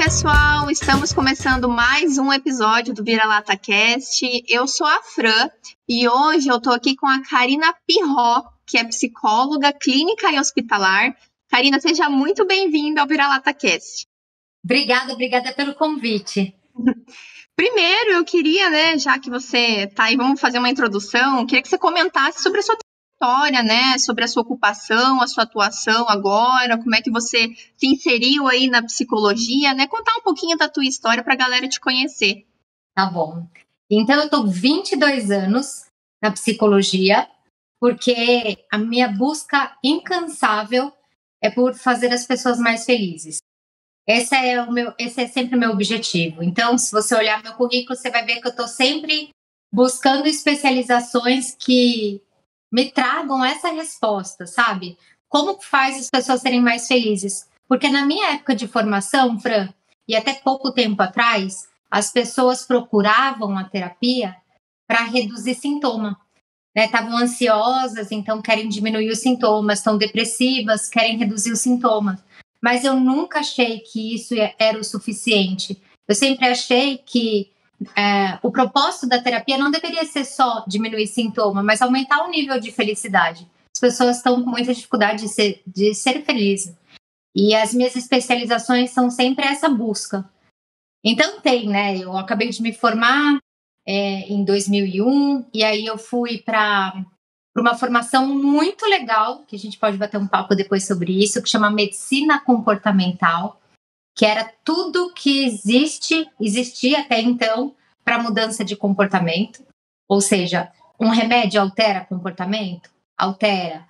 pessoal, estamos começando mais um episódio do Vira-Lata Cast. Eu sou a Fran e hoje eu tô aqui com a Karina Pirró, que é psicóloga clínica e hospitalar. Karina, seja muito bem-vinda ao Vira-Lata Cast. Obrigada pelo convite. Primeiro, eu queria, já que você tá aí, vamos fazer uma introdução, queria que você comentasse sobre a sua trajetória, sobre a sua ocupação, a sua atuação agora, como é que você se inseriu aí na psicologia, contar um pouquinho da tua história para a galera te conhecer. Tá bom. Então, eu tô 22 anos na psicologia, porque a minha busca incansável é por fazer as pessoas mais felizes. Esse é sempre o meu objetivo. Então, se você olhar meu currículo, você vai ver que eu estou sempre buscando especializações que me tragam essa resposta, sabe? Como faz as pessoas serem mais felizes? Porque na minha época de formação, Fran, e até pouco tempo atrás, as pessoas procuravam a terapia para reduzir sintoma. Estavam ansiosas, então querem diminuir os sintomas, estão depressivas, querem reduzir os sintomas. Mas eu nunca achei que isso era o suficiente. Eu sempre achei que o propósito da terapia não deveria ser só diminuir sintoma, mas aumentar o nível de felicidade. As pessoas estão com muita dificuldade de ser felizes. E as minhas especializações são sempre essa busca. Então eu acabei de me formar em 2001, e aí eu fui para uma formação muito legal, que a gente pode bater um papo depois sobre isso, que chama Medicina Comportamental, que era tudo que existia até então para mudança de comportamento. Ou seja, um remédio altera comportamento? Altera.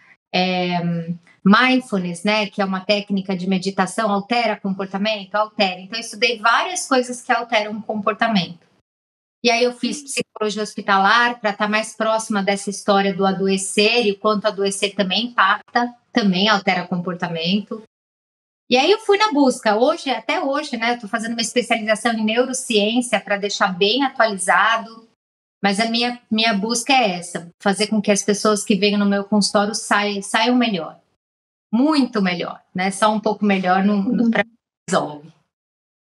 Mindfulness, que é uma técnica de meditação, altera comportamento? Altera. Então, eu estudei várias coisas que alteram o comportamento. E aí eu fiz psicologia hospitalar para estar mais próxima dessa história do adoecer e o quanto adoecer também impacta, também altera comportamento. E aí eu fui na busca. Até hoje, estou fazendo uma especialização em neurociência para deixar bem atualizado. Mas a minha busca é essa, fazer com que as pessoas que venham no meu consultório saiam melhor. Muito melhor, Só um pouco melhor não resolve.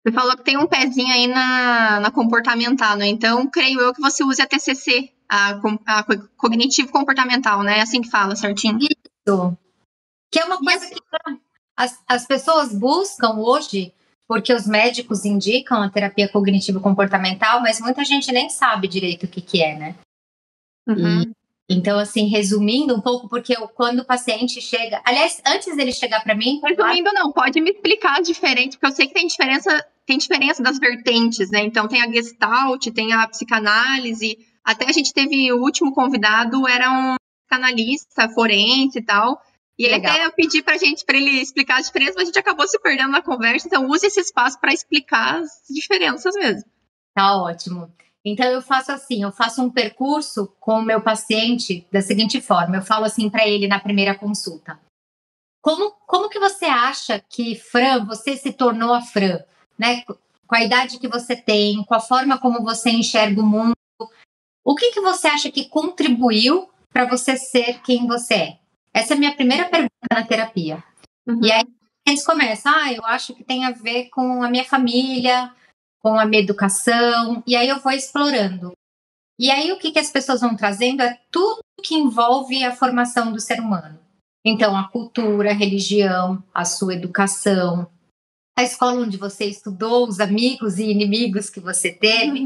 Você falou que tem um pezinho aí na comportamental, Então, creio eu que você use a TCC, a cognitivo comportamental, É assim que fala, certinho? Isso. Que é uma coisa que as pessoas buscam hoje, porque os médicos indicam a terapia cognitivo comportamental, mas muita gente nem sabe direito o que é, Uhum. Então, assim, resumindo um pouco, porque quando o paciente chega... Aliás, antes dele chegar para mim... Resumindo, não, pode me explicar diferente, porque eu sei que tem diferença das vertentes, Então, tem a Gestalt, tem a psicanálise, até a gente teve o último convidado, era um psicanalista forense e tal, e ele até eu pedi para ele explicar as diferenças, mas a gente acabou se perdendo na conversa, então use esse espaço para explicar as diferenças mesmo. Tá ótimo. Então, eu faço um percurso com o meu paciente da seguinte forma, eu falo assim para ele na primeira consulta. Como que você acha que, Fran, você se tornou a Fran? Com a idade que você tem, com a forma como você enxerga o mundo, o que você acha que contribuiu para você ser quem você é? Essa é a minha primeira pergunta na terapia. Uhum. E aí, eles começam, eu acho que tem a ver com a minha família, com a minha educação, e aí eu vou explorando. E aí o que as pessoas vão trazendo é tudo que envolve a formação do ser humano. Então, a cultura, a religião, a sua educação, a escola onde você estudou, os amigos e inimigos que você teve,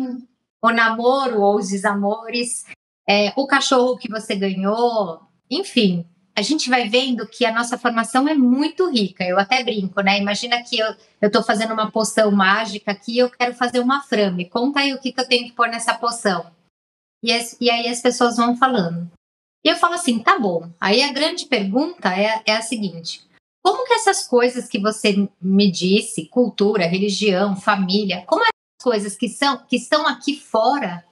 o namoro ou os desamores, o cachorro que você ganhou, enfim. A gente vai vendo que a nossa formação é muito rica. Eu até brinco, Imagina que eu estou fazendo uma poção mágica aqui e eu quero fazer uma frame. Conta aí o que eu tenho que pôr nessa poção. E aí as pessoas vão falando. E eu falo assim, tá bom. Aí a grande pergunta é a seguinte. Como que essas coisas que você me disse, cultura, religião, família, como essas coisas que estão aqui fora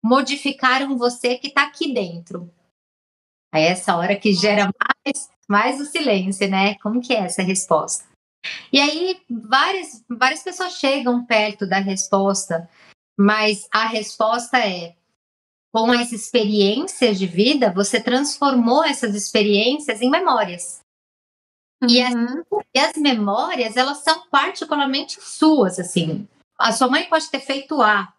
modificaram você que está aqui dentro? Aí é essa hora que gera mais o silêncio, Como que é essa resposta? E aí várias pessoas chegam perto da resposta, mas a resposta é: com as experiências de vida, você transformou essas experiências em memórias. Uhum. E as memórias, elas são particularmente suas, assim. A sua mãe pode ter feito A,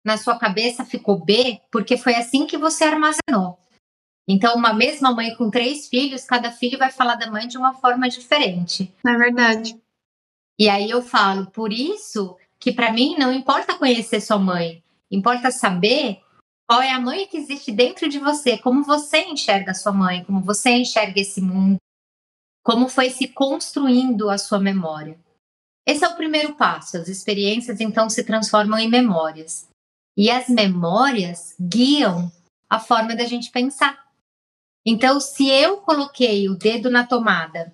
na sua cabeça ficou B, porque foi assim que você armazenou. Então, uma mesma mãe com 3 filhos, cada filho vai falar da mãe de uma forma diferente. É verdade. E aí eu falo, por isso que para mim não importa conhecer sua mãe, importa saber qual é a mãe que existe dentro de você, como você enxerga a sua mãe, como você enxerga esse mundo, como foi se construindo a sua memória. Esse é o primeiro passo. As experiências então se transformam em memórias. E as memórias guiam a forma da gente pensar. Então, se eu coloquei o dedo na tomada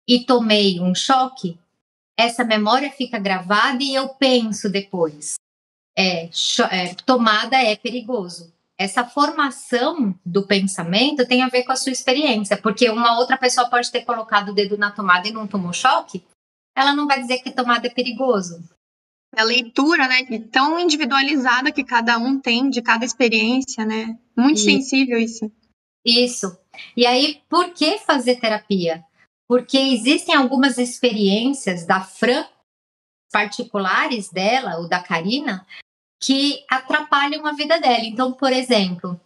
e tomei um choque, essa memória fica gravada e eu penso depois. Tomada é perigoso. Essa formação do pensamento tem a ver com a sua experiência, porque uma outra pessoa pode ter colocado o dedo na tomada e não tomou choque, ela não vai dizer que tomada é perigoso. A leitura, né, tão individualizada que cada um tem de cada experiência, né? Muito sensível isso. Isso. E aí, por que fazer terapia? Porque existem algumas experiências da Fran, particulares dela, ou da Karina, que atrapalham a vida dela. Então, por exemplo,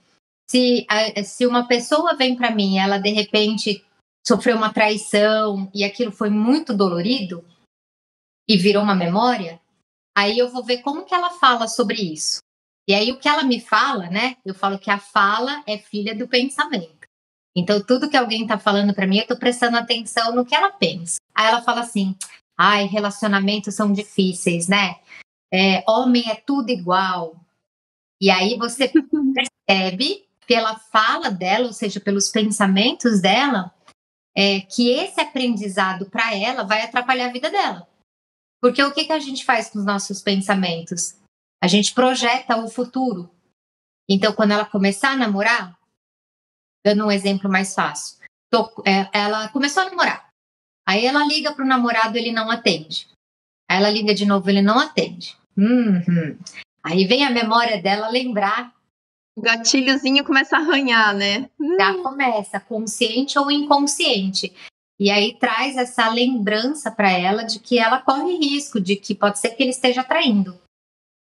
se uma pessoa vem para mim, ela de repente sofreu uma traição e aquilo foi muito dolorido e virou uma memória, aí eu vou ver como que ela fala sobre isso. E aí o que ela me fala, né? Eu falo que a fala é filha do pensamento. Então tudo que alguém tá falando para mim, eu tô prestando atenção no que ela pensa. Aí ela fala assim: "Ai, relacionamentos são difíceis, né? Homem é tudo igual". E aí você percebe pela fala dela, ou seja, pelos pensamentos dela, que esse aprendizado para ela vai atrapalhar a vida dela. Porque o que a gente faz com os nossos pensamentos? A gente projeta o futuro. Então, quando ela começar a namorar, dando um exemplo mais fácil, ela começou a namorar. Aí ela liga para o namorado, ele não atende. Aí ela liga de novo, ele não atende. Aí vem a memória dela lembrar. O gatilhozinho começa a arranhar, né? Já começa, consciente ou inconsciente. E aí traz essa lembrança para ela de que ela corre risco, de que pode ser que ele esteja traindo.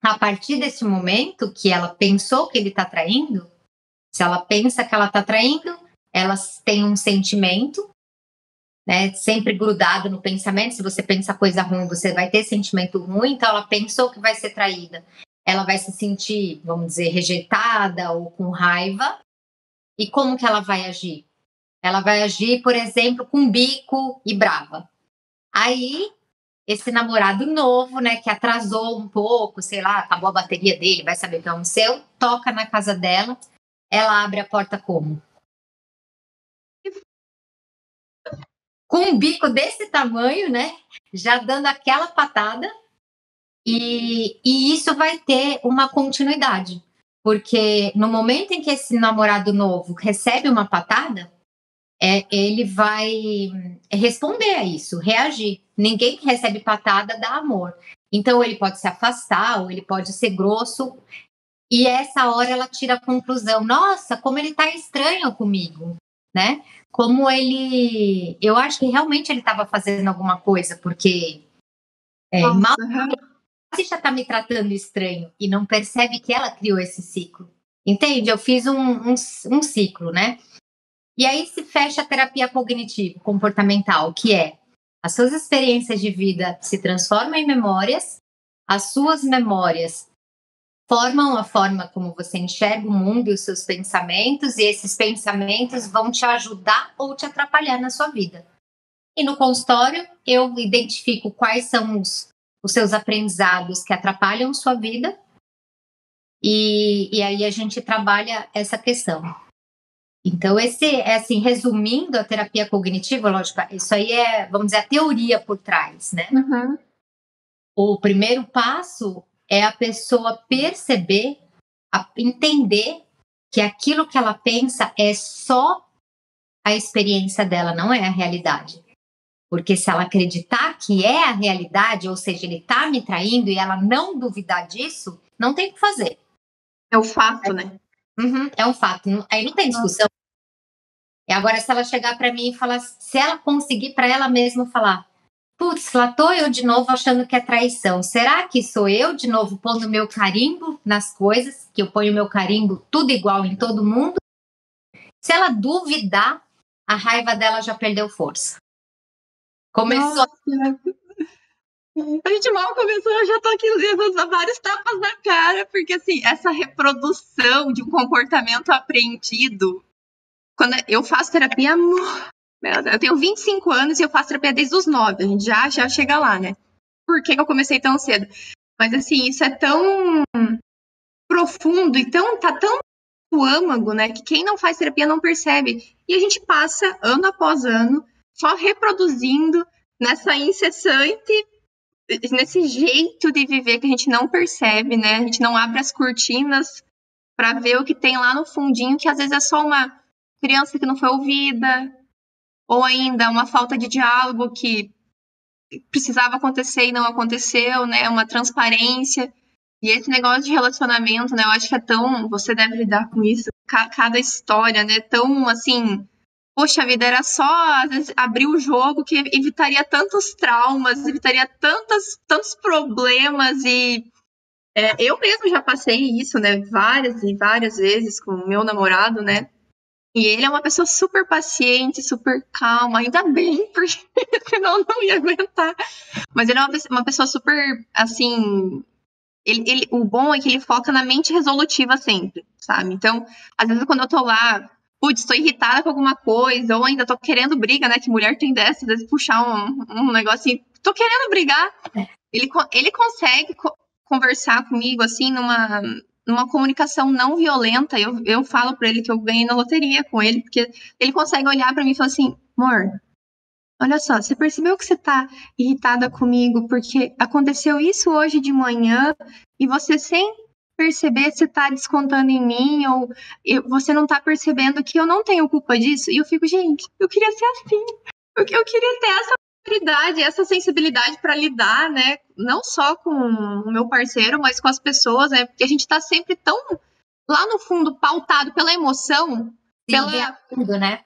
A partir desse momento que ela pensou que ele está traindo, se ela pensa que ela está traindo, ela tem um sentimento, né, sempre grudado no pensamento. Se você pensa coisa ruim, você vai ter sentimento ruim. Então ela pensou que vai ser traída. Ela vai se sentir, vamos dizer, rejeitada ou com raiva. E como que ela vai agir? Ela vai agir, por exemplo, com bico e brava. Aí, esse namorado novo, né, que atrasou um pouco, sei lá, acabou a bateria dele, vai saber o que aconteceu, toca na casa dela, ela abre a porta como? Com um bico desse tamanho, né, já dando aquela patada, e isso vai ter uma continuidade. Porque no momento em que esse namorado novo recebe uma patada, ele vai responder a isso, reagir. Ninguém que recebe patada dá amor. Então ele pode se afastar, ou ele pode ser grosso, e essa hora ela tira a conclusão: nossa, como ele tá estranho comigo, né? Como ele... Eu acho que realmente ele estava fazendo alguma coisa, porque mal você já tá me tratando estranho, e não percebe que ela criou esse ciclo. Entende? Eu fiz um ciclo, né? E aí se fecha a terapia cognitivo-comportamental, que é: as suas experiências de vida se transformam em memórias, as suas memórias formam a forma como você enxerga o mundo e os seus pensamentos, e esses pensamentos vão te ajudar ou te atrapalhar na sua vida. E no consultório, eu identifico quais são os seus aprendizados que atrapalham sua vida, e aí a gente trabalha essa questão. Então, assim, resumindo a terapia cognitiva, lógico, isso aí vamos dizer, a teoria por trás, né? Uhum. O primeiro passo é a pessoa perceber, entender que aquilo que ela pensa é só a experiência dela, não é a realidade. Porque se ela acreditar que é a realidade, ou seja, ele tá me traindo, e ela não duvidar disso, não tem o que fazer. É o fato, né? É um fato. Aí não tem discussão. É Agora, se ela chegar para mim e falar, se ela conseguir para ela mesma falar, putz, lá tô eu de novo achando que é traição. Será que sou eu de novo pondo meu carimbo nas coisas, que eu ponho meu carimbo tudo igual em todo mundo? Se ela duvidar, a raiva dela já perdeu força. Começou. Nossa, a gente mal começou, eu já tô aqui levando vários tapas na cara, porque assim, essa reprodução de um comportamento aprendido. Quando eu faço terapia, eu tenho 25 anos e eu faço terapia desde os 9, a gente já chega lá, né? Por que eu comecei tão cedo? Mas assim, isso é tão profundo e tá tão no âmago, né? Que quem não faz terapia não percebe. E a gente passa, ano após ano, só reproduzindo nessa incessante, nesse jeito de viver que a gente não percebe, né? A gente não abre as cortinas para ver o que tem lá no fundinho, que às vezes é só uma criança que não foi ouvida, ou ainda uma falta de diálogo que precisava acontecer e não aconteceu, né? Uma transparência. E esse negócio de relacionamento, né? Eu acho que é tão... Você deve lidar com isso. Cada história, né? Tão, assim... Poxa vida, era só, às vezes, abrir o jogo que evitaria tantos traumas, evitaria tantos problemas. E eu mesmo já passei isso, né? Várias e várias vezes com o meu namorado, né? E ele é uma pessoa super paciente, super calma. Ainda bem, porque senão não ia aguentar. Mas ele é uma pessoa super, assim... o bom é que ele foca na mente resolutiva sempre, sabe? Então, às vezes quando eu tô lá, putz, estou irritada com alguma coisa, ou ainda tô querendo briga, né? Que mulher tem dessa, às vezes puxar um negócio assim, tô querendo brigar. Ele consegue conversar comigo, assim, numa comunicação não violenta. Eu falo pra ele que eu ganhei na loteria com ele, porque ele consegue olhar pra mim e falar assim, amor, olha só, você percebeu que você tá irritada comigo porque aconteceu isso hoje de manhã e você sem perceber você tá descontando em mim ou você não tá percebendo que eu não tenho culpa disso? E eu fico, gente, eu queria ser assim. Eu queria ter essa maturidade, essa sensibilidade para lidar, né? Não só com o meu parceiro, mas com as pessoas, né? Porque a gente tá sempre tão lá no fundo pautado pela emoção, Reagindo, né?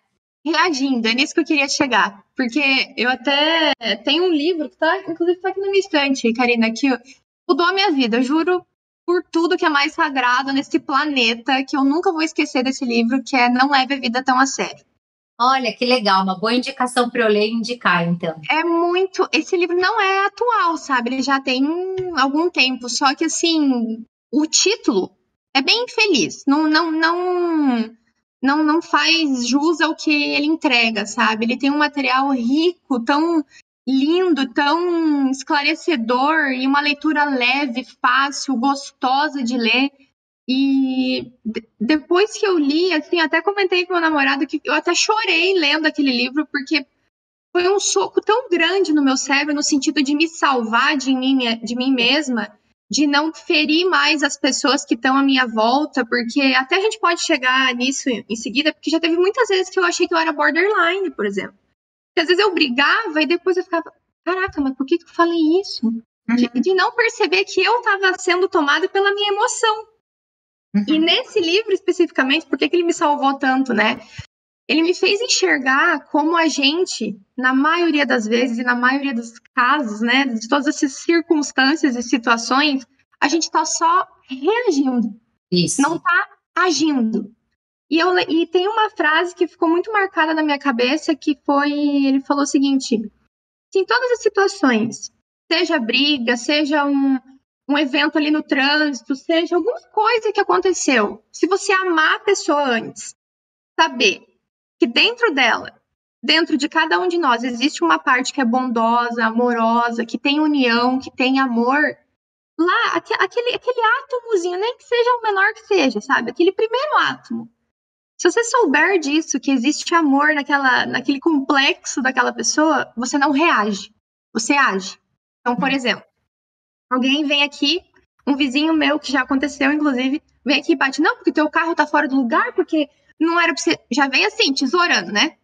Reagindo, é nisso que eu queria chegar. Porque eu até tenho um livro que inclusive, tá aqui na minha estante, Karina, que mudou a minha vida. Eu juro por tudo que é mais sagrado nesse planeta, que eu nunca vou esquecer desse livro, que é Não Leve a Vida Tão a Sério. Olha, que legal, uma boa indicação para eu ler e indicar, então. É muito... Esse livro não é atual, sabe? Ele já tem algum tempo, só que, assim, o título é bem infeliz. Não faz jus ao que ele entrega, sabe? Ele tem um material rico, tão lindo, tão esclarecedor e uma leitura leve, fácil, gostosa de ler. E depois que eu li, assim, até comentei com meu namorado que eu até chorei lendo aquele livro, porque foi um soco tão grande no meu cérebro, no sentido de me salvar de mim mesma, de não ferir mais as pessoas que estão à minha volta, porque até a gente pode chegar nisso em seguida, porque já teve muitas vezes que eu achei que eu era borderline, por exemplo. Porque às vezes eu brigava e depois eu ficava, caraca, mas por que eu falei isso? De não perceber que eu estava sendo tomada pela minha emoção. E nesse livro especificamente, por que ele me salvou tanto, né? Ele me fez enxergar como a gente, na maioria das vezes e na maioria dos casos, né, de todas essas circunstâncias e situações, a gente está só reagindo. Isso. Não está agindo. E tem uma frase que ficou muito marcada na minha cabeça, que foi, ele falou o seguinte, em todas as situações, seja briga, seja um evento ali no trânsito, seja alguma coisa que aconteceu, se você amar a pessoa antes, saber que dentro dela, dentro de cada um de nós, existe uma parte que é bondosa, amorosa, que tem união, que tem amor. Lá, aquele átomozinho, nem que seja o menor que seja, sabe? Aquele primeiro átomo. Se você souber disso, que existe amor naquele complexo daquela pessoa, você não reage, você age. Então, por exemplo, alguém vem aqui, um vizinho meu, que já aconteceu, inclusive, vem aqui e bate, não, porque teu carro tá fora do lugar, porque não era pra você... Já vem assim, tesourando, né?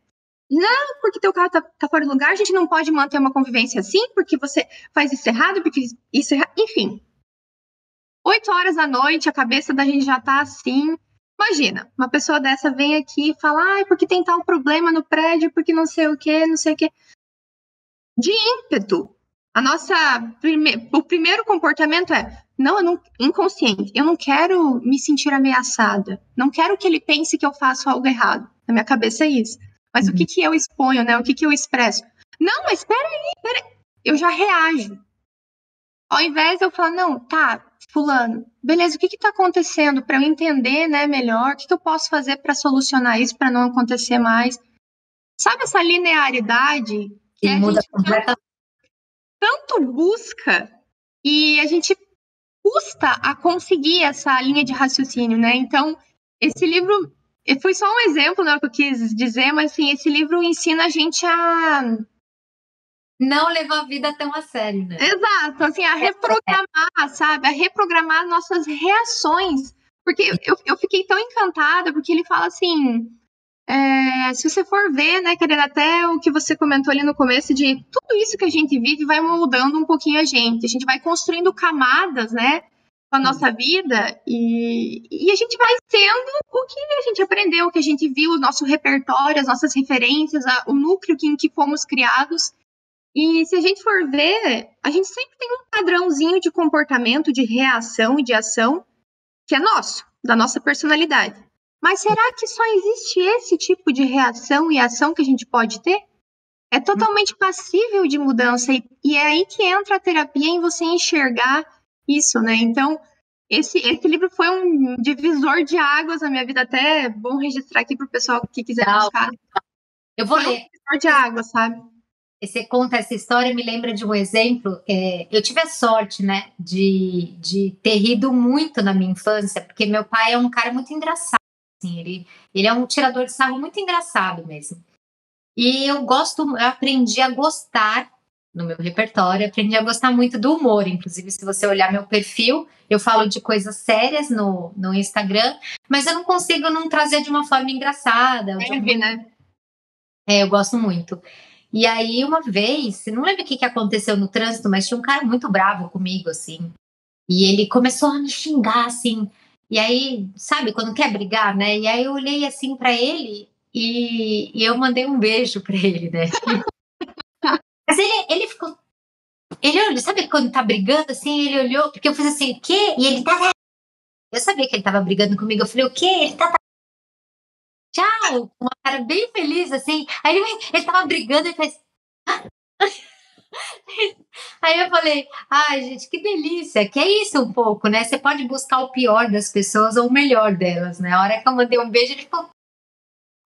Não, porque teu carro tá fora do lugar, a gente não pode manter uma convivência assim, porque você faz isso errado, porque isso é errado. Enfim. 8 horas da noite, a cabeça da gente já tá assim, Imagina, uma pessoa dessa vem aqui e fala, porque tem tal problema no prédio, porque não sei o quê, não sei o quê. De ímpeto. O primeiro comportamento inconsciente. Eu não quero me sentir ameaçada. Não quero que ele pense que eu faço algo errado. Na minha cabeça é isso. Mas o que eu exponho, né? O que eu expresso? Não, mas peraí. Eu já reajo. Ao invés de eu falar, não, tá, fulano, beleza, o que tá acontecendo para eu entender, né, melhor? O que eu posso fazer para solucionar isso, para não acontecer mais? Sabe essa linearidade que a muda gente completamente. tanto busca e a gente custa a conseguir essa linha de raciocínio, né? Então, esse livro foi só um exemplo, né, que eu quis dizer, mas assim, esse livro ensina a gente a não levar a vida tão a sério, né? Exato, assim, a reprogramar, sabe? A reprogramar nossas reações. Porque eu fiquei tão encantada, porque ele fala assim, se você for ver, né, querendo até o que você comentou ali no começo, de tudo isso que a gente vive vai moldando um pouquinho a gente vai construindo camadas, né, com a nossa vida, e a gente vai sendo o que a gente aprendeu, o que a gente viu, o nosso repertório, as nossas referências, o núcleo em que fomos criados. E se a gente for ver, a gente sempre tem um padrãozinho de comportamento, de reação e de ação que é nosso, da nossa personalidade. Mas será que só existe esse tipo de reação e ação que a gente pode ter? É totalmente passível de mudança e é aí que entra a terapia em você enxergar isso, né? Então, esse livro foi um divisor de águas na minha vida, até é bom registrar aqui para o pessoal que quiser buscar. Eu vou ler. Um divisor de águas, sabe? Você conta essa história, me lembra de um exemplo. Eu tive a sorte, né, de ter rido muito na minha infância, porque meu pai é um cara muito engraçado. Assim, ele é um tirador de sarro muito engraçado mesmo. E eu aprendi a gostar, no meu repertório, aprendi a gostar muito do humor. Inclusive, se você olhar meu perfil, eu falo de coisas sérias no Instagram, mas eu não consigo não trazer de uma forma engraçada. Né? Eu gosto muito. E aí, uma vez, não lembro o que aconteceu no trânsito, mas tinha um cara muito bravo comigo, assim. E ele começou a me xingar, assim. E aí, sabe, quando quer brigar, né? E aí eu olhei assim pra ele e eu mandei um beijo pra ele, né? Mas ele ficou. Ele olhou, sabe quando tá brigando, assim? Ele olhou, porque eu fiz assim, o quê? E ele tá. Eu sabia que ele tava brigando comigo. Eu falei, o quê? Ele tá. Tchau! Uma cara bem feliz, assim. Aí ele tava brigando e fez. Aí eu falei, ai, gente, que delícia, que é isso um pouco, né? Você pode buscar o pior das pessoas ou o melhor delas, né? A hora que eu mandei um beijo, ele ficou,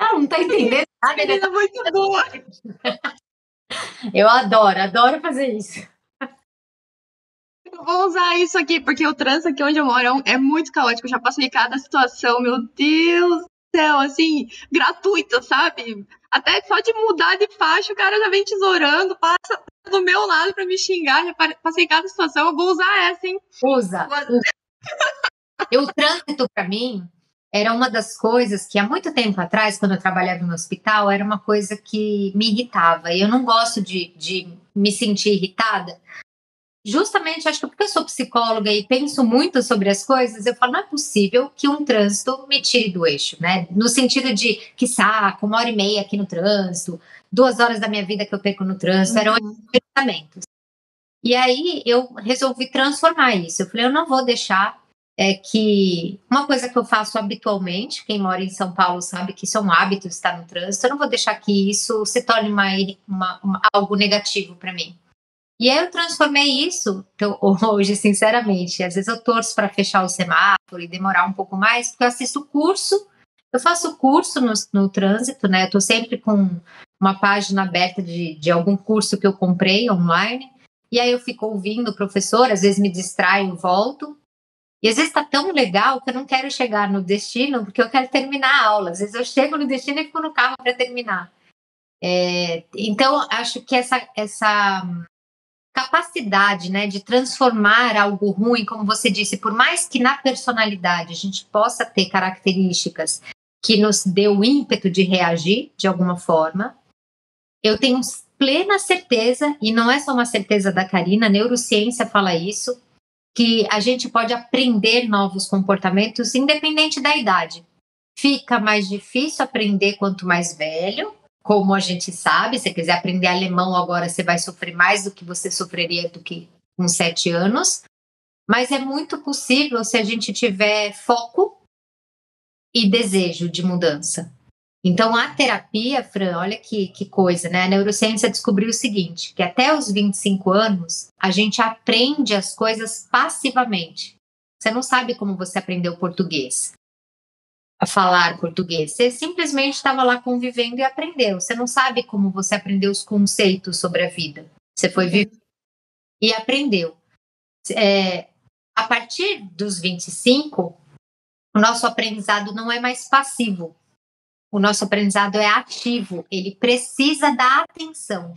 não tá entendendo nada. Ele é muito boa. Eu adoro fazer isso. Eu vou usar isso aqui, porque o trânsito aqui onde eu moro é muito caótico. Eu já passei cada situação, meu Deus do céu, assim, gratuita, sabe? Até só de mudar de faixa, o cara já vem tesourando, passa do meu lado pra me xingar. Já passei cada situação, eu vou usar essa, hein? Usa. O trânsito, pra mim, era uma das coisas que há muito tempo atrás, quando eu trabalhava no hospital, era uma coisa que me irritava. E eu não gosto de me sentir irritada. Justamente, acho que porque eu sou psicóloga e penso muito sobre as coisas, eu falo, não é possível que um trânsito me tire do eixo, né? No sentido de, que saco, 1h30 aqui no trânsito, 2 horas da minha vida que eu perco no trânsito, eram pensamentos. E aí eu resolvi transformar isso. Eu falei, eu não vou deixar que uma coisa que eu faço habitualmente, quem mora em São Paulo sabe que isso é um hábito estar no trânsito, eu não vou deixar que isso se torne algo negativo para mim. E aí eu transformei isso, então, hoje, sinceramente, às vezes eu torço para fechar o semáforo e demorar um pouco mais, porque eu assisto curso, eu faço curso no trânsito, né? Eu estou sempre com uma página aberta de algum curso que eu comprei online, e aí eu fico ouvindo o professor, às vezes me distraio, volto, e às vezes está tão legal que eu não quero chegar no destino, porque eu quero terminar a aula. Às vezes eu chego no destino e fico no carro para terminar. Então, acho que essa capacidade, né, de transformar algo ruim, como você disse, por mais que na personalidade a gente possa ter características que nos dê o ímpeto de reagir de alguma forma, eu tenho plena certeza, e não é só uma certeza da Karina, a neurociência fala isso, que a gente pode aprender novos comportamentos independente da idade. fica mais difícil aprender quanto mais velho, como a gente sabe. Se você quiser aprender alemão agora, você vai sofrer mais do que você sofreria do que com 7 anos. Mas é muito possível se a gente tiver foco e desejo de mudança. Então, a terapia, Fran, olha que coisa, né? A neurociência descobriu o seguinte, que até os 25 anos, a gente aprende as coisas passivamente. Você não sabe como você aprendeu português, a falar português. Você simplesmente estava lá convivendo e aprendeu. Você não sabe como você aprendeu os conceitos sobre a vida. Você foi viver e aprendeu. A partir dos 25, o nosso aprendizado não é mais passivo. O nosso aprendizado é ativo. Ele precisa da atenção.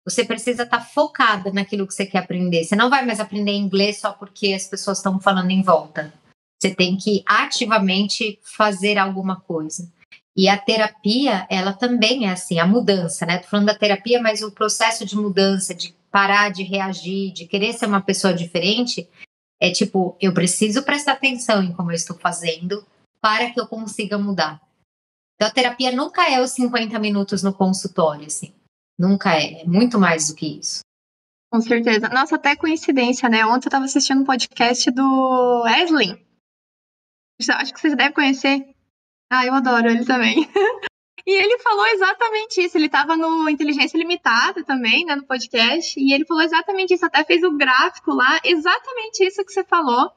Você precisa estar focada naquilo que você quer aprender. Você não vai mais aprender inglês só porque as pessoas estão falando em volta. Você tem que ativamente fazer alguma coisa. E a terapia, ela também é assim, a mudança, né? Tô falando da terapia, mas o processo de mudança, de parar de reagir, de querer ser uma pessoa diferente, é tipo, eu preciso prestar atenção em como eu estou fazendo para que eu consiga mudar. Então, a terapia nunca é os 50 minutos no consultório, assim. Nunca é. É muito mais do que isso. Com certeza. Nossa, até coincidência, né? Ontem eu estava assistindo um podcast do Wesley. Acho que vocês devem conhecer. Ah, eu adoro ele também. E ele falou exatamente isso. Ele estava no Inteligência Limitada também, né, no podcast. E ele falou exatamente isso. Até fez o gráfico lá. Exatamente isso que você falou.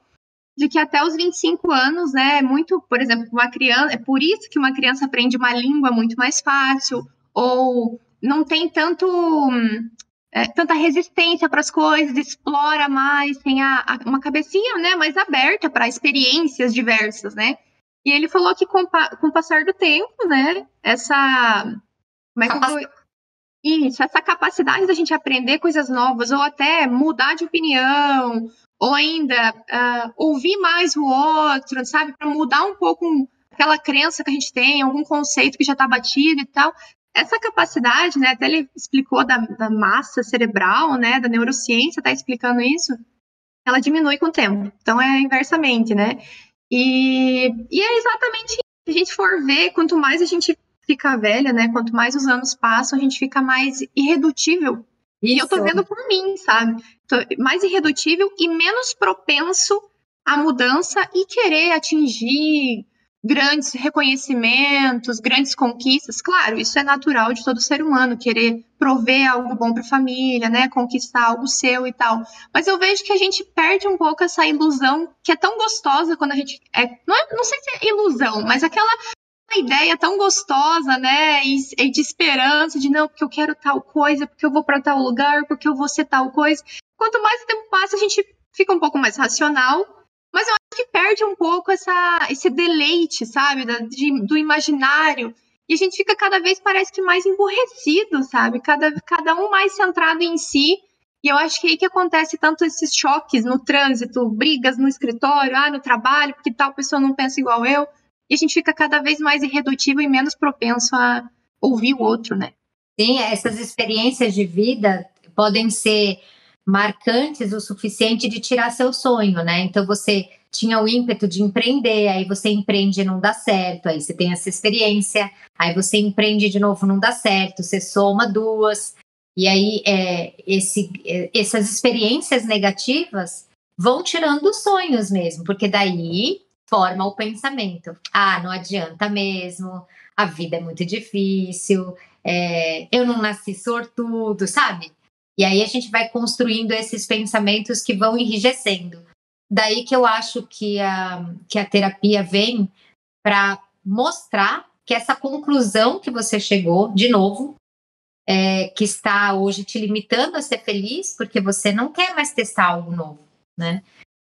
De que até os 25 anos, né, é muito, por exemplo, uma criança, é por isso que uma criança aprende uma língua muito mais fácil, ou não tem tanta resistência para as coisas, explora mais, tem uma cabecinha, né, mais aberta para experiências diversas, né? E ele falou que com o passar do tempo, né, essa capacidade da gente aprender coisas novas, ou até mudar de opinião, ou ainda ouvir mais o outro, sabe? Para mudar um pouco aquela crença que a gente tem, algum conceito que já está batido e tal. Essa capacidade, né? Até ele explicou da massa cerebral, né? Da neurociência, está explicando isso. Ela diminui com o tempo. Então, é inversamente, né? E é exatamente isso. Se a gente for ver, quanto mais a gente fica velha, né? Quanto mais os anos passam, a gente fica mais irredutível. Isso. E eu tô vendo por mim, sabe? Tô mais irredutível e menos propenso à mudança e querer atingir grandes reconhecimentos, grandes conquistas. Claro, isso é natural de todo ser humano, querer prover algo bom para a família, né? Conquistar algo seu e tal. Mas eu vejo que a gente perde um pouco essa ilusão que é tão gostosa quando a gente não sei se é ilusão, mas aquela ideia tão gostosa, né, e de esperança, de não, porque eu quero tal coisa, porque eu vou para tal lugar, porque eu vou ser tal coisa. Quanto mais o tempo passa, a gente fica um pouco mais racional, mas eu acho que perde um pouco esse deleite, sabe, do imaginário, e a gente fica cada vez, parece que mais emburrecido, sabe, cada um mais centrado em si, e eu acho que é aí que acontece tanto esses choques no trânsito, brigas no escritório, no trabalho, porque tal pessoa não pensa igual eu. E a gente fica cada vez mais irredutível e menos propenso a ouvir o outro, né? Sim, essas experiências de vida podem ser marcantes o suficiente de tirar seu sonho, né? Então você tinha o ímpeto de empreender, aí você empreende e não dá certo, aí você tem essa experiência, aí você empreende de novo, não dá certo, você soma duas, e aí essas experiências negativas vão tirando os sonhos mesmo, porque daí forma o pensamento. Não adianta mesmo, a vida é muito difícil, eu não nasci sortudo, sabe? E aí a gente vai construindo esses pensamentos que vão enrijecendo. Daí que eu acho que a terapia vem para mostrar que essa conclusão que você chegou, de novo, que está hoje te limitando a ser feliz, porque você não quer mais testar algo novo, né?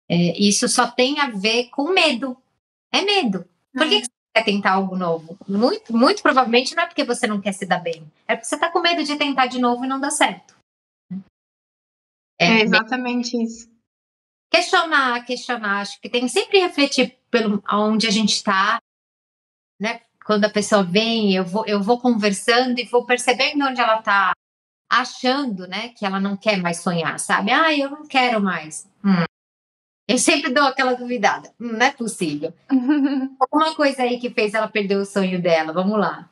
Isso só tem a ver com medo. É medo. Por que você quer tentar algo novo? Muito, muito provavelmente não é porque você não quer se dar bem. É porque você está com medo de tentar de novo e não dar certo. É exatamente isso. Questionar. Acho que tem que sempre refletir pelo onde a gente está, né? Quando a pessoa vem, eu vou conversando e vou percebendo onde ela está achando, né? Que ela não quer mais sonhar, sabe? Eu não quero mais. Eu sempre dou aquela duvidada. Não é possível. Alguma coisa aí que fez ela perder o sonho dela. Vamos lá.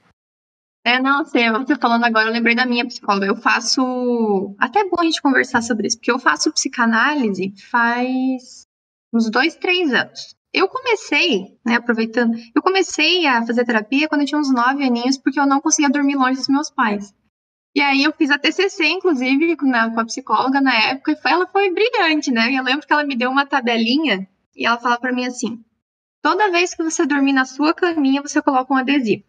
Não, você falando agora, eu lembrei da minha psicóloga. Eu faço. Até é bom a gente conversar sobre isso, porque eu faço psicanálise faz uns 2, 3 anos. Eu comecei, né, aproveitando, eu comecei a fazer terapia quando eu tinha uns 9 aninhos, porque eu não conseguia dormir longe dos meus pais. E aí eu fiz a TCC, inclusive, com a psicóloga na época, e ela foi brilhante, né? Eu lembro que ela me deu uma tabelinha e ela falava pra mim assim: toda vez que você dormir na sua caminha, você coloca um adesivo.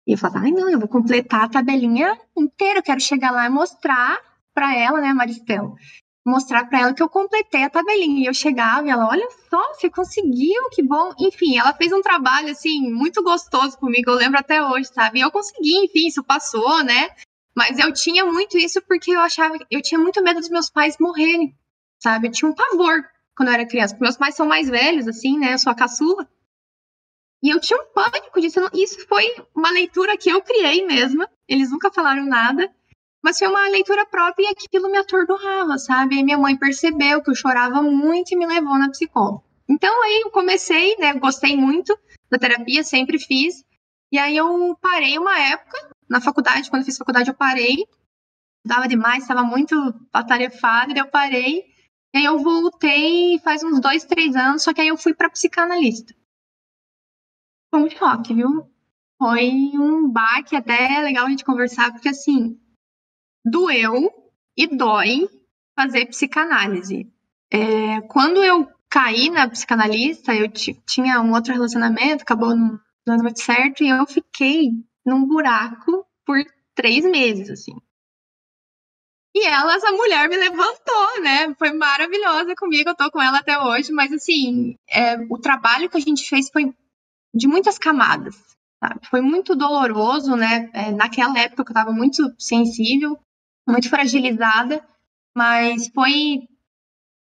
E eu falava, ai não, eu vou completar a tabelinha inteira, eu quero chegar lá e mostrar pra ela, né, Maristela, mostrar pra ela que eu completei a tabelinha. E eu chegava e ela, olha só, você conseguiu, que bom. Enfim, ela fez um trabalho, assim, muito gostoso comigo, eu lembro até hoje, sabe? E eu consegui, enfim, isso passou, né? Mas eu tinha muito isso porque eu tinha muito medo dos meus pais morrerem, sabe? Eu tinha um pavor quando eu era criança, porque meus pais são mais velhos, assim, né? Eu sou a caçula. E eu tinha um pânico disso. Isso foi uma leitura que eu criei mesma. Eles nunca falaram nada. Mas foi uma leitura própria e aquilo me atordoava, sabe? E minha mãe percebeu que eu chorava muito e me levou na psicóloga. Então aí eu comecei, né? Gostei muito da terapia, sempre fiz. E aí eu parei uma época na faculdade. Quando eu fiz faculdade eu parei. Dava demais, estava muito atarefada. E eu parei. E aí eu voltei faz uns 2, 3 anos. Só que aí eu fui para psicanalista. Foi um choque, viu? Foi um baque até legal a gente conversar, porque assim, doeu e dói fazer psicanálise. Quando eu caí na psicanalista, eu tinha um outro relacionamento, acabou não dando muito certo, e eu fiquei num buraco por 3 meses, assim. E essa mulher me levantou, né? Foi maravilhosa comigo, eu tô com ela até hoje, mas assim, o trabalho que a gente fez foi de muitas camadas, sabe? Foi muito doloroso, né? Naquela época eu estava muito sensível, muito fragilizada, mas foi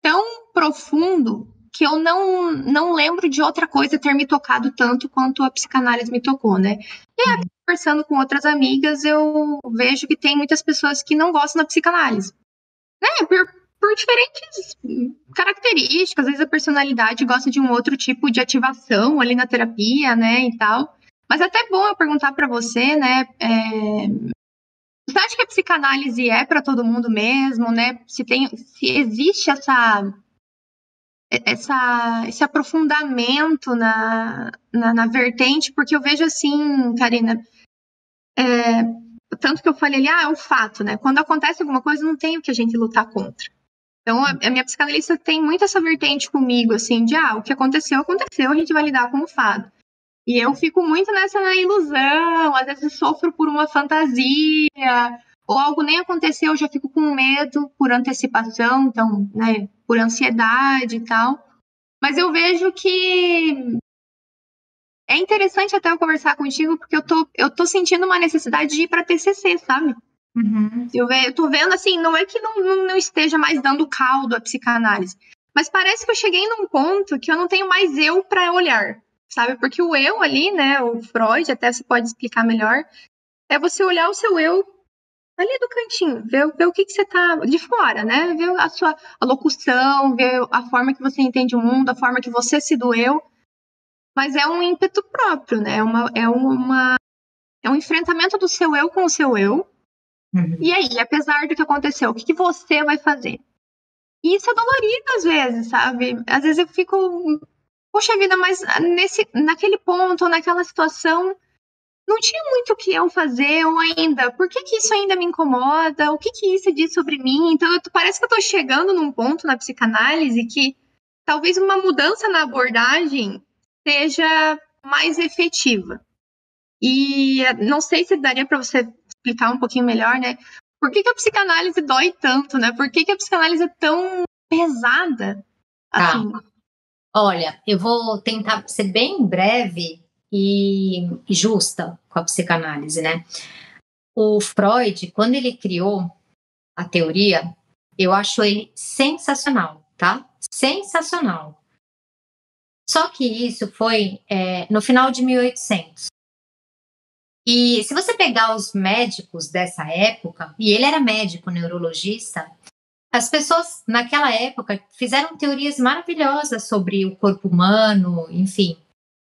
tão profundo que eu não lembro de outra coisa ter me tocado tanto quanto a psicanálise me tocou, né? E aí, conversando com outras amigas, eu vejo que tem muitas pessoas que não gostam da psicanálise, né? Por diferentes características, às vezes a personalidade gosta de um outro tipo de ativação ali na terapia, né, e tal. Mas é até bom eu perguntar para você, né, você acha que a psicanálise é para todo mundo mesmo, né? Se existe esse aprofundamento na vertente, porque eu vejo assim, Karina, tanto que eu falei ali, é o fato, né? Quando acontece alguma coisa, não tem o que a gente lutar contra. Então, a minha psicanalista tem muito essa vertente comigo, assim, de, o que aconteceu, aconteceu, a gente vai lidar com o fato. E eu fico muito nessa ilusão, às vezes sofro por uma fantasia, ou algo nem aconteceu, eu já fico com medo por antecipação, então, né, por ansiedade e tal. Mas eu vejo que é interessante até eu conversar contigo, porque eu tô sentindo uma necessidade de ir para TCC, sabe? Uhum. Eu tô vendo, assim, não é que não esteja mais dando caldo à psicanálise, mas parece que eu cheguei num ponto que eu não tenho mais eu para olhar, sabe? Porque o eu ali, né, o Freud, até você pode explicar melhor, é você olhar o seu eu ali do cantinho, ver o que você tá de fora, né? Ver a locução, ver a forma que você entende o mundo, a forma que você se doeu, mas é um ímpeto próprio, né? É um enfrentamento do seu eu com o seu eu. Uhum. E aí, apesar do que aconteceu, o que você vai fazer? E isso é dolorido às vezes, sabe? Às vezes eu fico, poxa vida, mas naquele ponto, naquela situação, não tinha muito o que eu fazer, ou ainda, por que isso ainda me incomoda? O que isso diz sobre mim? Então, parece que eu tô chegando num ponto na psicanálise que talvez uma mudança na abordagem seja mais efetiva. E não sei se daria para você explicar um pouquinho melhor, né? Por que a psicanálise dói tanto, né? Por que a psicanálise é tão pesada, assim? Olha, eu vou tentar ser bem breve e justa com a psicanálise, né? O Freud, quando ele criou a teoria, eu acho ele sensacional, tá? Sensacional. Só que isso foi no final de 1800. E se você pegar os médicos dessa época, e ele era médico neurologista, as pessoas naquela época fizeram teorias maravilhosas sobre o corpo humano, enfim.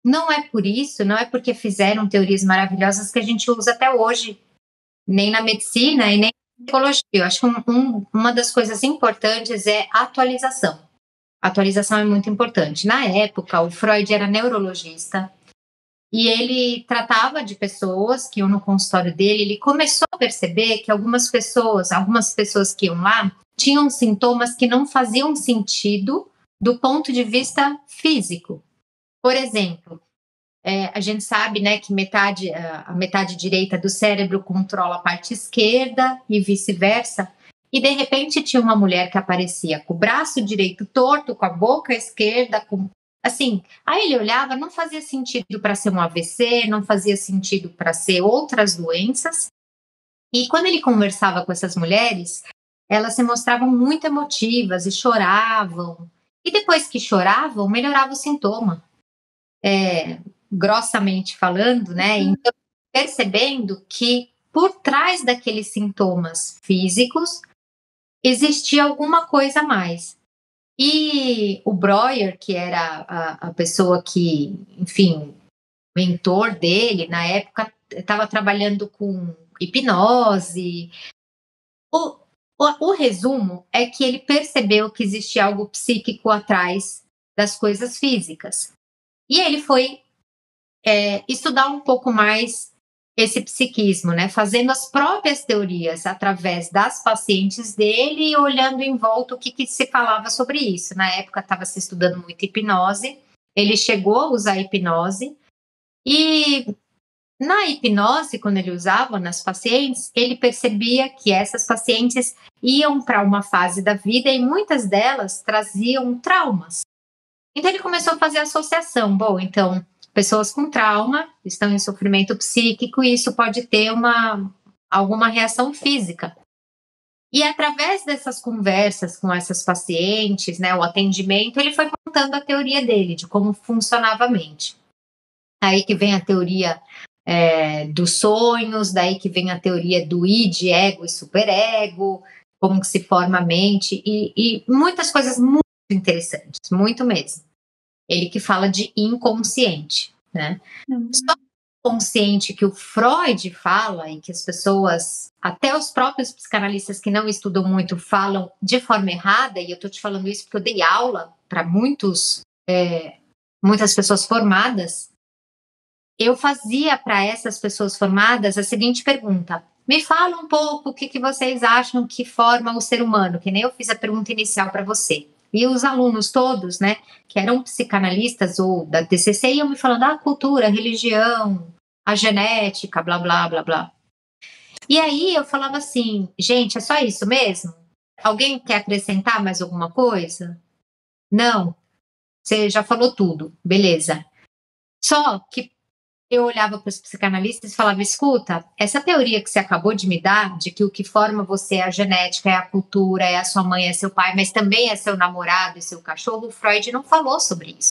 Não é por isso, não é porque fizeram teorias maravilhosas que a gente usa até hoje, nem na medicina e nem na psicologia. Eu acho que uma das coisas importantes é a atualização. A atualização é muito importante. Na época, o Freud era neurologista e ele tratava de pessoas que iam no consultório dele. Ele começou a perceber que algumas pessoas que iam lá, tinham sintomas que não faziam sentido do ponto de vista físico. Por exemplo, a gente sabe, né, que a metade direita do cérebro controla a parte esquerda e vice-versa. E, de repente, tinha uma mulher que aparecia com o braço direito torto, com a boca esquerda, assim, aí ele olhava, não fazia sentido para ser um AVC, não fazia sentido para ser outras doenças. E quando ele conversava com essas mulheres, elas se mostravam muito emotivas e choravam. E depois que choravam, melhorava o sintoma. Grossamente falando, né? Então, percebendo que por trás daqueles sintomas físicos existia alguma coisa a mais. E o Breuer, que era a pessoa que, enfim, mentor dele, na época, estava trabalhando com hipnose. O resumo é que ele percebeu que existia algo psíquico atrás das coisas físicas. E ele foi estudar um pouco mais esse psiquismo, né? Fazendo as próprias teorias através das pacientes dele e olhando em volta o que se falava sobre isso. Na época estava se estudando muito hipnose, ele chegou a usar hipnose e na hipnose, quando ele usava nas pacientes, ele percebia que essas pacientes iam para uma fase da vida e muitas delas traziam traumas. Então ele começou a fazer associação. Bom, então pessoas com trauma estão em sofrimento psíquico e isso pode ter alguma reação física. E através dessas conversas com essas pacientes, né, o atendimento, ele foi montando a teoria dele, de como funcionava a mente. Aí que vem a teoria dos sonhos, daí que vem a teoria do id, ego e superego, como que se forma a mente, e muitas coisas muito interessantes, muito mesmo. Ele que fala de inconsciente, né? Só o consciente que o Freud fala e que as pessoas, até os próprios psicanalistas que não estudam muito, falam de forma errada, e eu estou te falando isso porque eu dei aula para muitas pessoas formadas. Eu fazia para essas pessoas formadas a seguinte pergunta: me fala um pouco o que vocês acham que forma o ser humano, que nem eu fiz a pergunta inicial para você. E os alunos todos, né, que eram psicanalistas ou da TCC, iam me falando a cultura, a religião, a genética, blá, blá, blá, blá. E aí eu falava assim, gente, é só isso mesmo? Alguém quer acrescentar mais alguma coisa? Não, você já falou tudo, beleza. Só que eu olhava para os psicanalistas e falava, escuta, essa teoria que você acabou de me dar, de que o que forma você é a genética, é a cultura, é a sua mãe, é seu pai, mas também é seu namorado e seu cachorro, o Freud não falou sobre isso.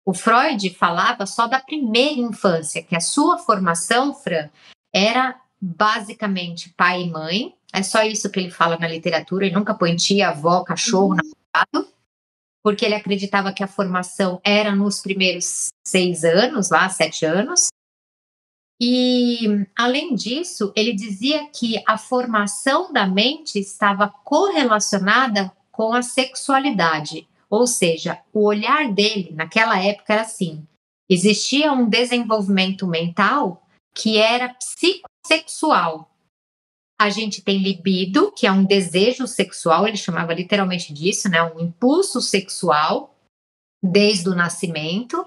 O Freud falava só da primeira infância, que a sua formação, Fran, era basicamente pai e mãe, é só isso que ele fala na literatura, ele nunca põe tia, avó, cachorro, namorado, porque ele acreditava que a formação era nos primeiros 6 anos, lá, 7 anos. E, além disso, ele dizia que a formação da mente estava correlacionada com a sexualidade. Ou seja, o olhar dele, naquela época, era assim: existia um desenvolvimento mental que era psicossexual. A gente tem libido, que é um desejo sexual, ele chamava literalmente disso, né? Um impulso sexual desde o nascimento.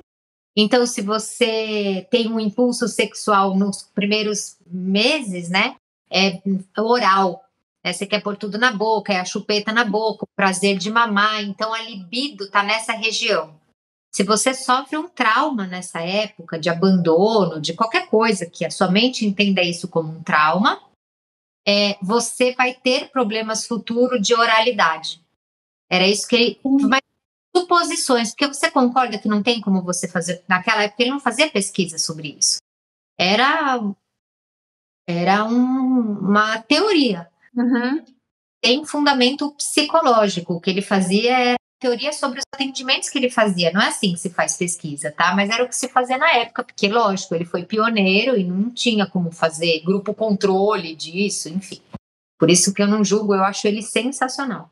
Então, se você tem um impulso sexual nos primeiros meses, né? É oral, né, você quer pôr tudo na boca, é a chupeta na boca, o prazer de mamar. Então, a libido está nessa região. Se você sofre um trauma nessa época de abandono, de qualquer coisa que a sua mente entenda isso como um trauma, você vai ter problemas futuros de oralidade. Era isso que ele... Mas, suposições, porque você concorda que não tem como você fazer... Naquela época ele não fazia pesquisa sobre isso. Era uma teoria. Uhum. tem fundamento psicológico. O que ele fazia era teoria sobre os atendimentos que ele fazia. Não é assim que se faz pesquisa, tá? Mas era o que se fazia na época, porque, lógico, ele foi pioneiro e não tinha como fazer grupo controle disso, enfim. Por isso que eu não julgo, eu acho ele sensacional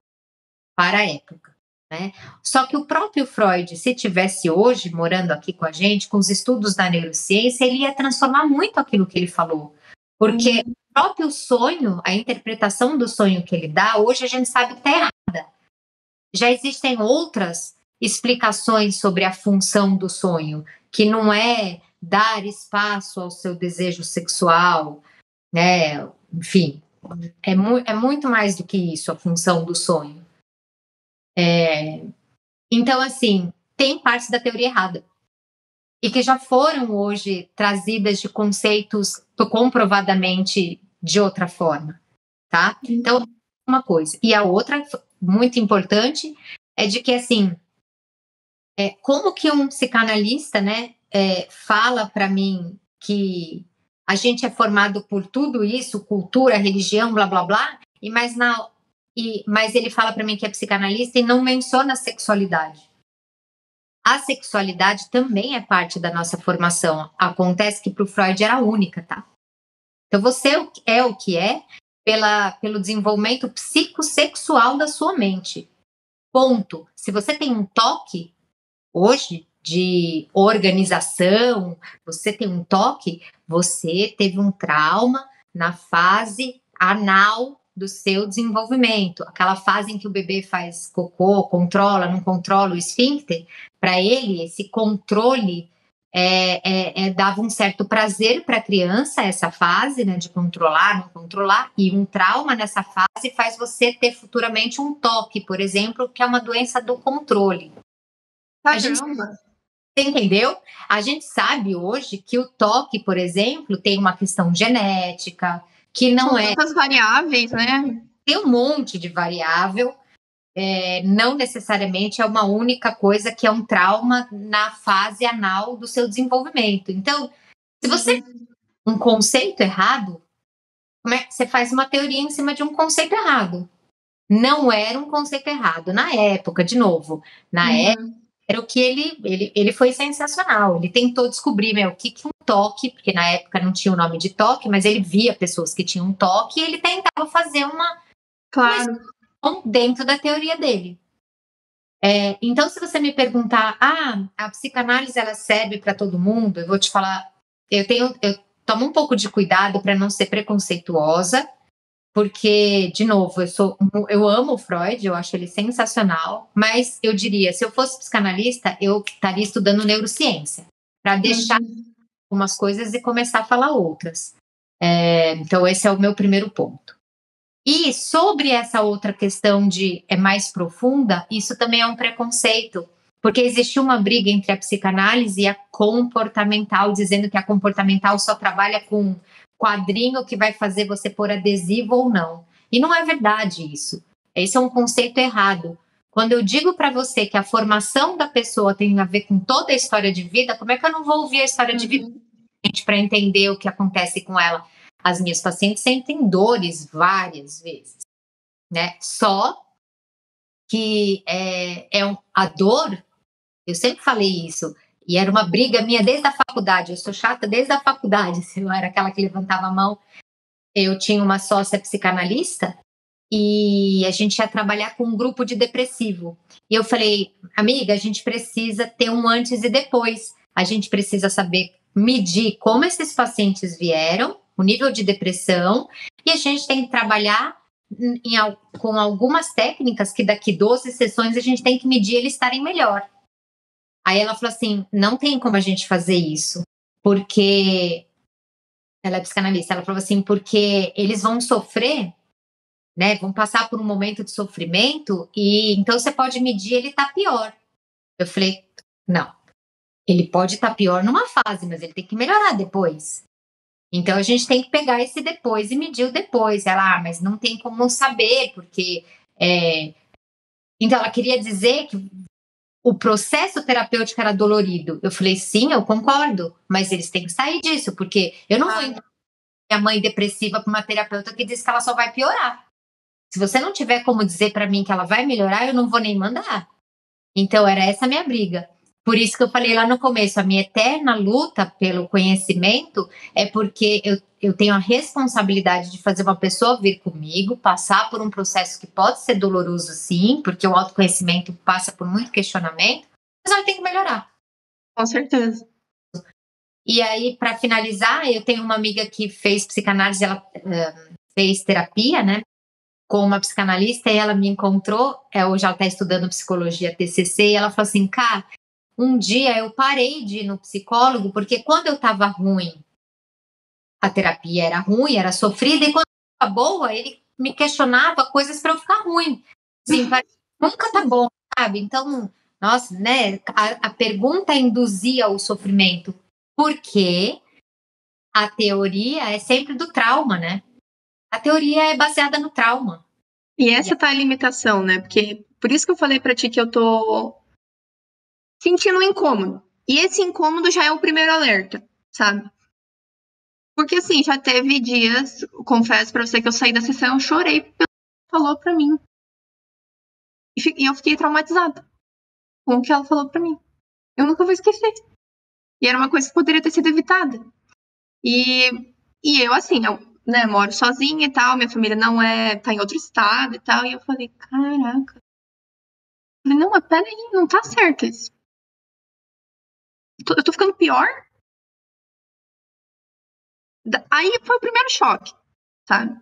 para a época, né? Só que o próprio Freud, se tivesse hoje morando aqui com a gente, com os estudos da neurociência, ele ia transformar muito aquilo que ele falou. Porque o próprio sonho, a interpretação do sonho que ele dá, hoje a gente sabe que está errada. Já existem outras explicações sobre a função do sonho, que não é dar espaço ao seu desejo sexual, né? Enfim, é muito mais do que isso, a função do sonho. Então, assim, tem partes da teoria errada. E que já foram hoje trazidas de conceitos comprovadamente de outra forma, tá? Então, uma coisa. E a outra, muito importante, é de que, assim, como que um psicanalista, né, fala para mim que a gente é formado por tudo isso, cultura, religião, blá, blá, blá, mas ele fala para mim que é psicanalista e não menciona a sexualidade. A sexualidade também é parte da nossa formação. Acontece que para o Freud era única, tá? Então você é o que é pelo desenvolvimento psicossexual da sua mente. Ponto. Se você tem um toque hoje de organização, você tem um toque, você teve um trauma na fase anal do seu desenvolvimento, aquela fase em que o bebê faz cocô, controla, não controla o esfíncter. Para ele, esse controle dava um certo prazer para a criança, essa fase, né, de controlar, não controlar, e um trauma nessa fase faz você ter futuramente um toque, por exemplo, que é uma doença do controle. Caramba! Você entendeu? A gente sabe hoje que o toque, por exemplo, tem uma questão genética, que não São tantas variáveis, né? Tem um monte de variável, não necessariamente é uma única coisa que é um trauma na fase anal do seu desenvolvimento. Então, se você tem um conceito errado, você faz uma teoria em cima de um conceito errado. Não era um conceito errado. Na época, de novo, época, era o que ele foi sensacional. Ele tentou descobrir o que um toque, porque na época não tinha o nome de toque, mas ele via pessoas que tinham toque e ele tentava fazer uma dentro da teoria dele. Então, se você me perguntar, a psicanálise ela serve para todo mundo, eu vou te falar, eu tomo um pouco de cuidado para não ser preconceituosa, porque, de novo, eu amo o Freud, eu acho ele sensacional, mas eu diria, se eu fosse psicanalista, eu estaria estudando neurociência, para deixar algumas coisas e começar a falar outras. Então, esse é o meu primeiro ponto. E sobre essa outra questão de mais profunda, isso também é um preconceito, porque existiu uma briga entre a psicanálise e a comportamental, dizendo que a comportamental só trabalha com quadrinho que vai fazer você pôr adesivo ou não. E não é verdade isso. Esse é um conceito errado. Quando eu digo para você que a formação da pessoa tem a ver com toda a história de vida, como é que eu não vou ouvir a história de vida para entender o que acontece com ela? As minhas pacientes sentem dores várias vezes, né? Só que a dor, eu sempre falei isso, e era uma briga minha desde a faculdade. Eu sou chata desde a faculdade. Eu era aquela que levantava a mão. Eu tinha uma sócia psicanalista e a gente ia trabalhar com um grupo de depressivo. E eu falei, amiga, a gente precisa ter um antes e depois. A gente precisa saber medir como esses pacientes vieram, o nível de depressão, e a gente tem que trabalhar com algumas técnicas que daqui 12 sessões a gente tem que medir eles estarem melhor. Aí ela falou assim, não tem como a gente fazer isso, porque ela é psicanalista, ela falou assim, porque eles vão sofrer, né, vão passar por um momento de sofrimento, e então você pode medir, ele tá pior. Eu falei, não, ele pode estar pior numa fase, mas ele tem que melhorar depois. Então a gente tem que pegar esse depois e medir o depois. Ela, mas não tem como saber, porque... Então ela queria dizer que o processo terapêutico era dolorido. Eu falei, sim, eu concordo, mas eles têm que sair disso, porque eu não vou entrar minha mãe depressiva para uma terapeuta que diz que ela só vai piorar. Se você não tiver como dizer para mim que ela vai melhorar, eu não vou nem mandar. Então, era essa a minha briga. Por isso que eu falei lá no começo, a minha eterna luta pelo conhecimento é porque eu tenho a responsabilidade de fazer uma pessoa vir comigo, passar por um processo que pode ser doloroso sim, porque o autoconhecimento passa por muito questionamento, mas ela tem que melhorar. Com certeza. E aí, para finalizar, eu tenho uma amiga que fez psicanálise, ela fez terapia, né, com uma psicanalista, e ela me encontrou, hoje ela está estudando psicologia TCC, e ela falou assim, Cá, um dia eu parei de ir no psicólogo, porque quando eu estava ruim, a terapia era ruim, era sofrida, e quando eu estava boa, ele me questionava coisas para eu ficar ruim. Assim, nunca tá bom, sabe? Então, nossa, né? A pergunta induzia o sofrimento, porque a teoria é sempre do trauma, né? A teoria é baseada no trauma. E essa tá a limitação, né? Porque por isso que eu falei pra ti que eu tô sentindo um incômodo. E esse incômodo já é o primeiro alerta, sabe? Porque assim, já teve dias, confesso pra você que eu saí da sessão, eu chorei porque ela falou pra mim. E eu fiquei traumatizada com o que ela falou pra mim. Eu nunca vou esquecer. E era uma coisa que poderia ter sido evitada. E eu, assim, eu, né, moro sozinha e tal, minha família tá em outro estado e tal, e eu falei, caraca. Eu falei, não, mas peraí, não tá certo isso. Eu tô ficando pior. Aí foi o primeiro choque, sabe?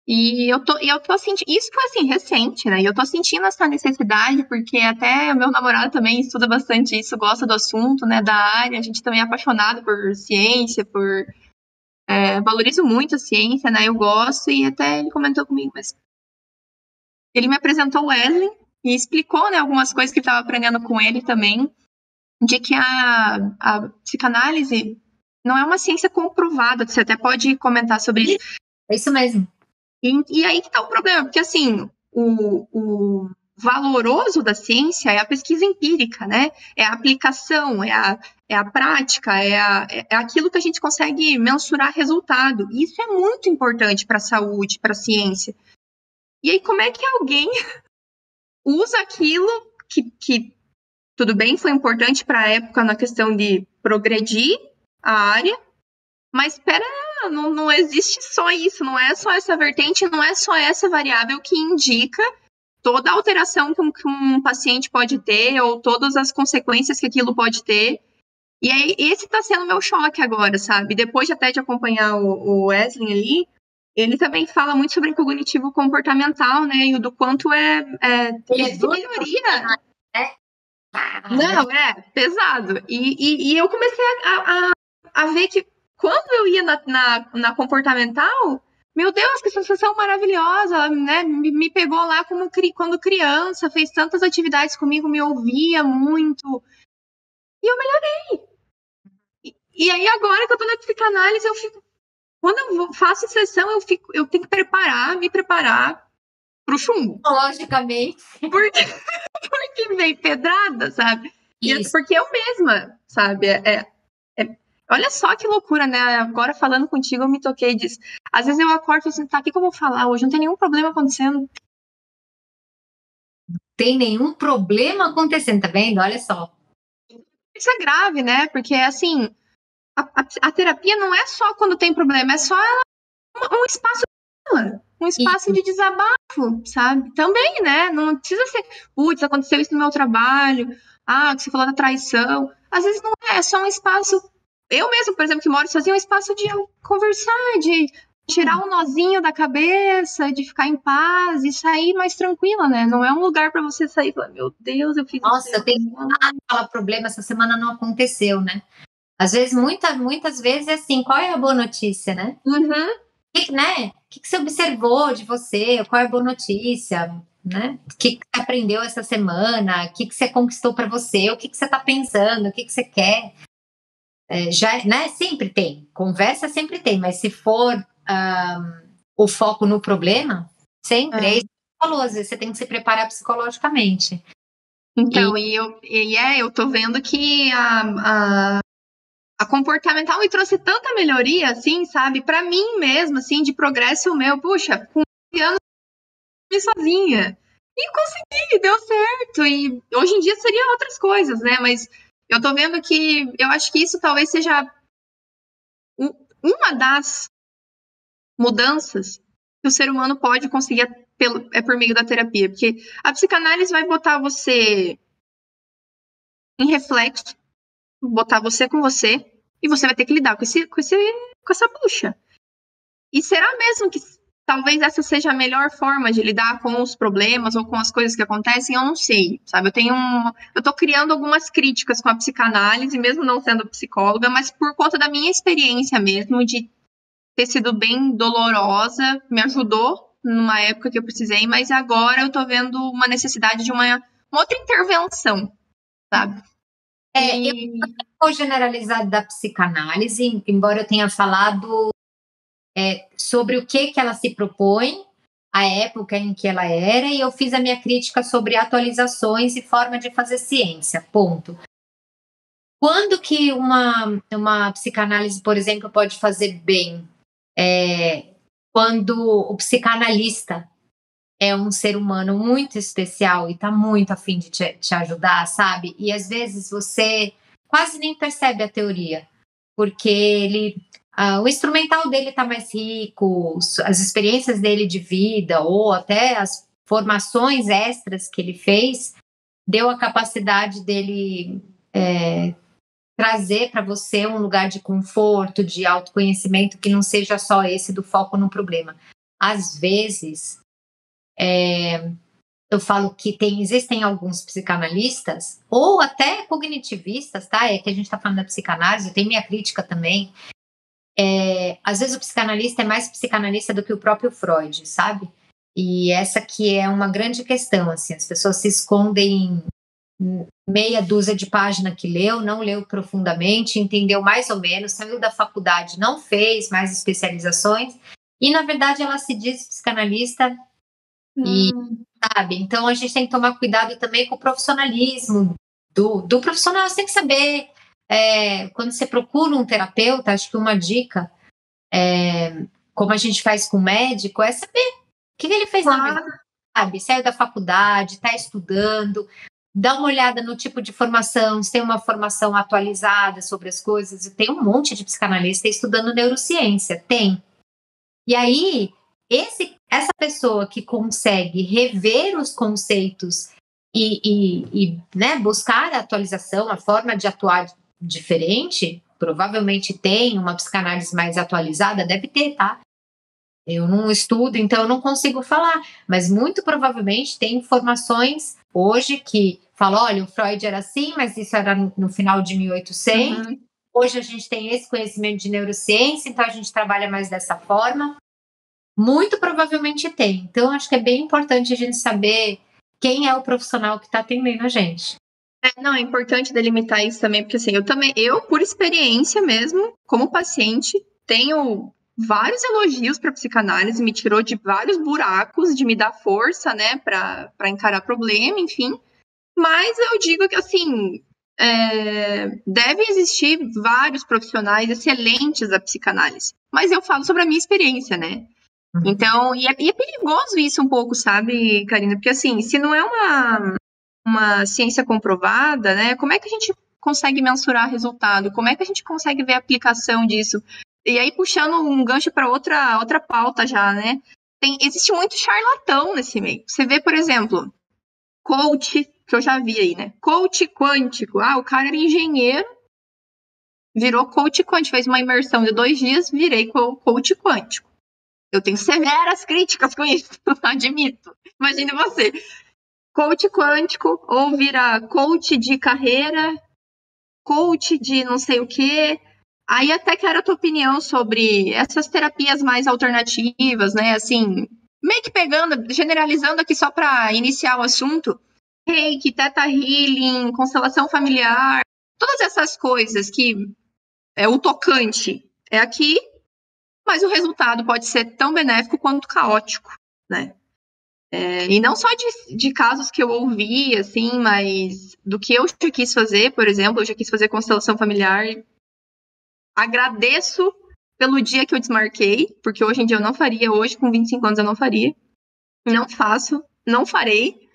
E eu tô sentindo, isso foi assim, recente, né? E eu tô sentindo essa necessidade, porque até o meu namorado também estuda bastante isso, gosta do assunto, né, da área, a gente também é apaixonado por ciência, valorizo muito a ciência, né? Eu gosto, e até ele comentou comigo, mas ele me apresentou o Wesley e explicou, né, algumas coisas que eu estava aprendendo com ele também, de que a psicanálise não é uma ciência comprovada, você até pode comentar sobre isso. É isso mesmo. E aí que tá o problema, porque assim, o valoroso da ciência é a pesquisa empírica, né? É a aplicação, é a prática, é aquilo que a gente consegue mensurar resultado. E isso é muito importante para a saúde, para a ciência. E aí, como é que alguém usa aquilo que tudo bem, foi importante para a época na questão de progredir a área, mas espera, não existe só isso, não é só essa vertente, não é só essa variável que indica toda a alteração que um paciente pode ter ou todas as consequências que aquilo pode ter. E aí, esse está sendo o meu choque agora, sabe? Depois até de acompanhar o Wesley ali, ele também fala muito sobre cognitivo comportamental, né? E do quanto existe melhoria. Não, é pesado. E eu comecei a ver que quando eu ia na comportamental, meu Deus, que sensação maravilhosa, né? Me pegou lá quando criança, fez tantas atividades comigo, me ouvia muito. E eu melhorei. E aí, agora que eu tô na psicanálise, eu fico. Quando eu faço sessão, eu tenho que me preparar pro chumbo. Logicamente. Porque vem pedrada, sabe? Porque eu mesma, sabe? Olha só que loucura, né? Agora falando contigo, eu me toquei disso. Às vezes eu acordo assim, tá, o que eu vou falar hoje? Não tem nenhum problema acontecendo. Tem nenhum problema acontecendo, tá vendo? Olha só. Isso é grave, né? Porque, assim, a terapia não é só quando tem problema, é só um espaço dela, um espaço de desabafo, sabe? Também, né? Não precisa ser, putz, aconteceu isso no meu trabalho, que você falou da traição. Às vezes não é só um espaço. Eu mesmo, por exemplo, que moro sozinha, é um espaço de conversar, de tirar um nozinho da cabeça, de ficar em paz e sair mais tranquila, né? Não é um lugar para você sair e falar, meu Deus, eu fiz isso. Nossa, eu tenho falar problema, essa semana não aconteceu, né? Às vezes, muitas vezes é assim, qual é a boa notícia, né? Uhum. Né? O que você observou de você? Qual é a boa notícia? Né? O que você aprendeu essa semana? O que você conquistou para você? O que você está pensando? O que você quer? Né? Sempre tem. Conversa sempre tem, mas se for o foco no problema, sempre. É isso que você falou, às vezes você tem que se preparar psicologicamente. Então, eu tô vendo que a comportamental me trouxe tanta melhoria, assim, sabe? Para mim mesmo, assim, de progresso meu. Puxa, com 11 anos sozinha. E consegui, deu certo. E hoje em dia seriam outras coisas, né? Mas eu tô vendo que eu acho que isso talvez seja uma das mudanças que o ser humano pode conseguir por meio da terapia. Porque a psicanálise vai botar você em reflexo, botar você com você, e você vai ter que lidar com essa bucha. E será mesmo que talvez essa seja a melhor forma de lidar com os problemas ou com as coisas que acontecem? Eu não sei, sabe? Eu tô criando algumas críticas com a psicanálise, mesmo não sendo psicóloga, mas por conta da minha experiência mesmo, de ter sido bem dolorosa, me ajudou numa época que eu precisei, mas agora eu tô vendo uma necessidade de uma outra intervenção, sabe? Eu vou generalizar da psicanálise, embora eu tenha falado sobre o que ela se propõe, a época em que ela era, e eu fiz a minha crítica sobre atualizações e forma de fazer ciência, ponto. Quando que uma psicanálise, por exemplo, pode fazer bem? Quando o psicanalista é um ser humano muito especial e está muito a fim de te ajudar, sabe? E às vezes você quase nem percebe a teoria, porque o instrumental dele está mais rico, as experiências dele de vida ou até as formações extras que ele fez deu a capacidade dele trazer para você um lugar de conforto, de autoconhecimento que não seja só esse do foco no problema. Às vezes, eu falo que existem alguns psicanalistas, ou até cognitivistas, tá? É que a gente está falando da psicanálise, tem minha crítica também. Às vezes o psicanalista é mais psicanalista do que o próprio Freud, sabe? E essa que é uma grande questão, assim, as pessoas se escondem em meia dúzia de página que leu, não leu profundamente, entendeu mais ou menos, saiu da faculdade, não fez mais especializações, e na verdade ela se diz psicanalista e sabe? Então a gente tem que tomar cuidado também com o profissionalismo do profissional. Você tem que saber, quando você procura um terapeuta, acho que uma dica, como a gente faz com o médico, é saber o que ele fez na vida, sabe? Saiu da faculdade, está estudando, dá uma olhada no tipo de formação, se tem uma formação atualizada sobre as coisas. Tem um monte de psicanalista estudando neurociência, tem. E aí, essa pessoa que consegue rever os conceitos e né, buscar a atualização, a forma de atuar diferente, provavelmente tem uma psicanálise mais atualizada, deve ter, tá? Eu não estudo, então eu não consigo falar, mas muito provavelmente tem informações hoje que falam, olha, o Freud era assim, mas isso era no final de 1800, Hoje a gente tem esse conhecimento de neurociência, então a gente trabalha mais dessa forma. Muito provavelmente tem. Então, acho que é bem importante a gente saber quem é o profissional que está atendendo a gente. Não, é importante delimitar isso também, porque assim, eu, por experiência mesmo, como paciente, tenho vários elogios para psicanálise, me tirou de vários buracos, de me dar força, né, para encarar problema, enfim. Mas eu digo que, assim, deve existir vários profissionais excelentes da psicanálise. Mas eu falo sobre a minha experiência, né? Então, e é perigoso isso um pouco, sabe, Karina? Porque, assim, se não é uma ciência comprovada, né? Como é que a gente consegue mensurar resultado? Como é que a gente consegue ver a aplicação disso? E aí, puxando um gancho para outra pauta já, né? Existe muito charlatão nesse meio. Você vê, por exemplo, coach, que eu já vi aí, né? Coach quântico. O cara era engenheiro, virou coach quântico, fez uma imersão de 2 dias, virei coach quântico. Eu tenho severas críticas com isso, admito. Imagine você. Coach quântico, ou vira coach de carreira, coach de não sei o quê. Aí até quero a tua opinião sobre essas terapias mais alternativas, né? Assim, meio que generalizando aqui só para iniciar o assunto. Reiki, Theta Healing, constelação familiar, todas essas coisas que o tocante é aqui, mas o resultado pode ser tão benéfico quanto caótico, né? E não só de casos que eu ouvi, assim, mas do que eu já quis fazer, por exemplo, eu já quis fazer constelação familiar. Agradeço pelo dia que eu desmarquei, porque hoje em dia eu não faria, hoje com 25 anos eu não faria. Não faço, não farei.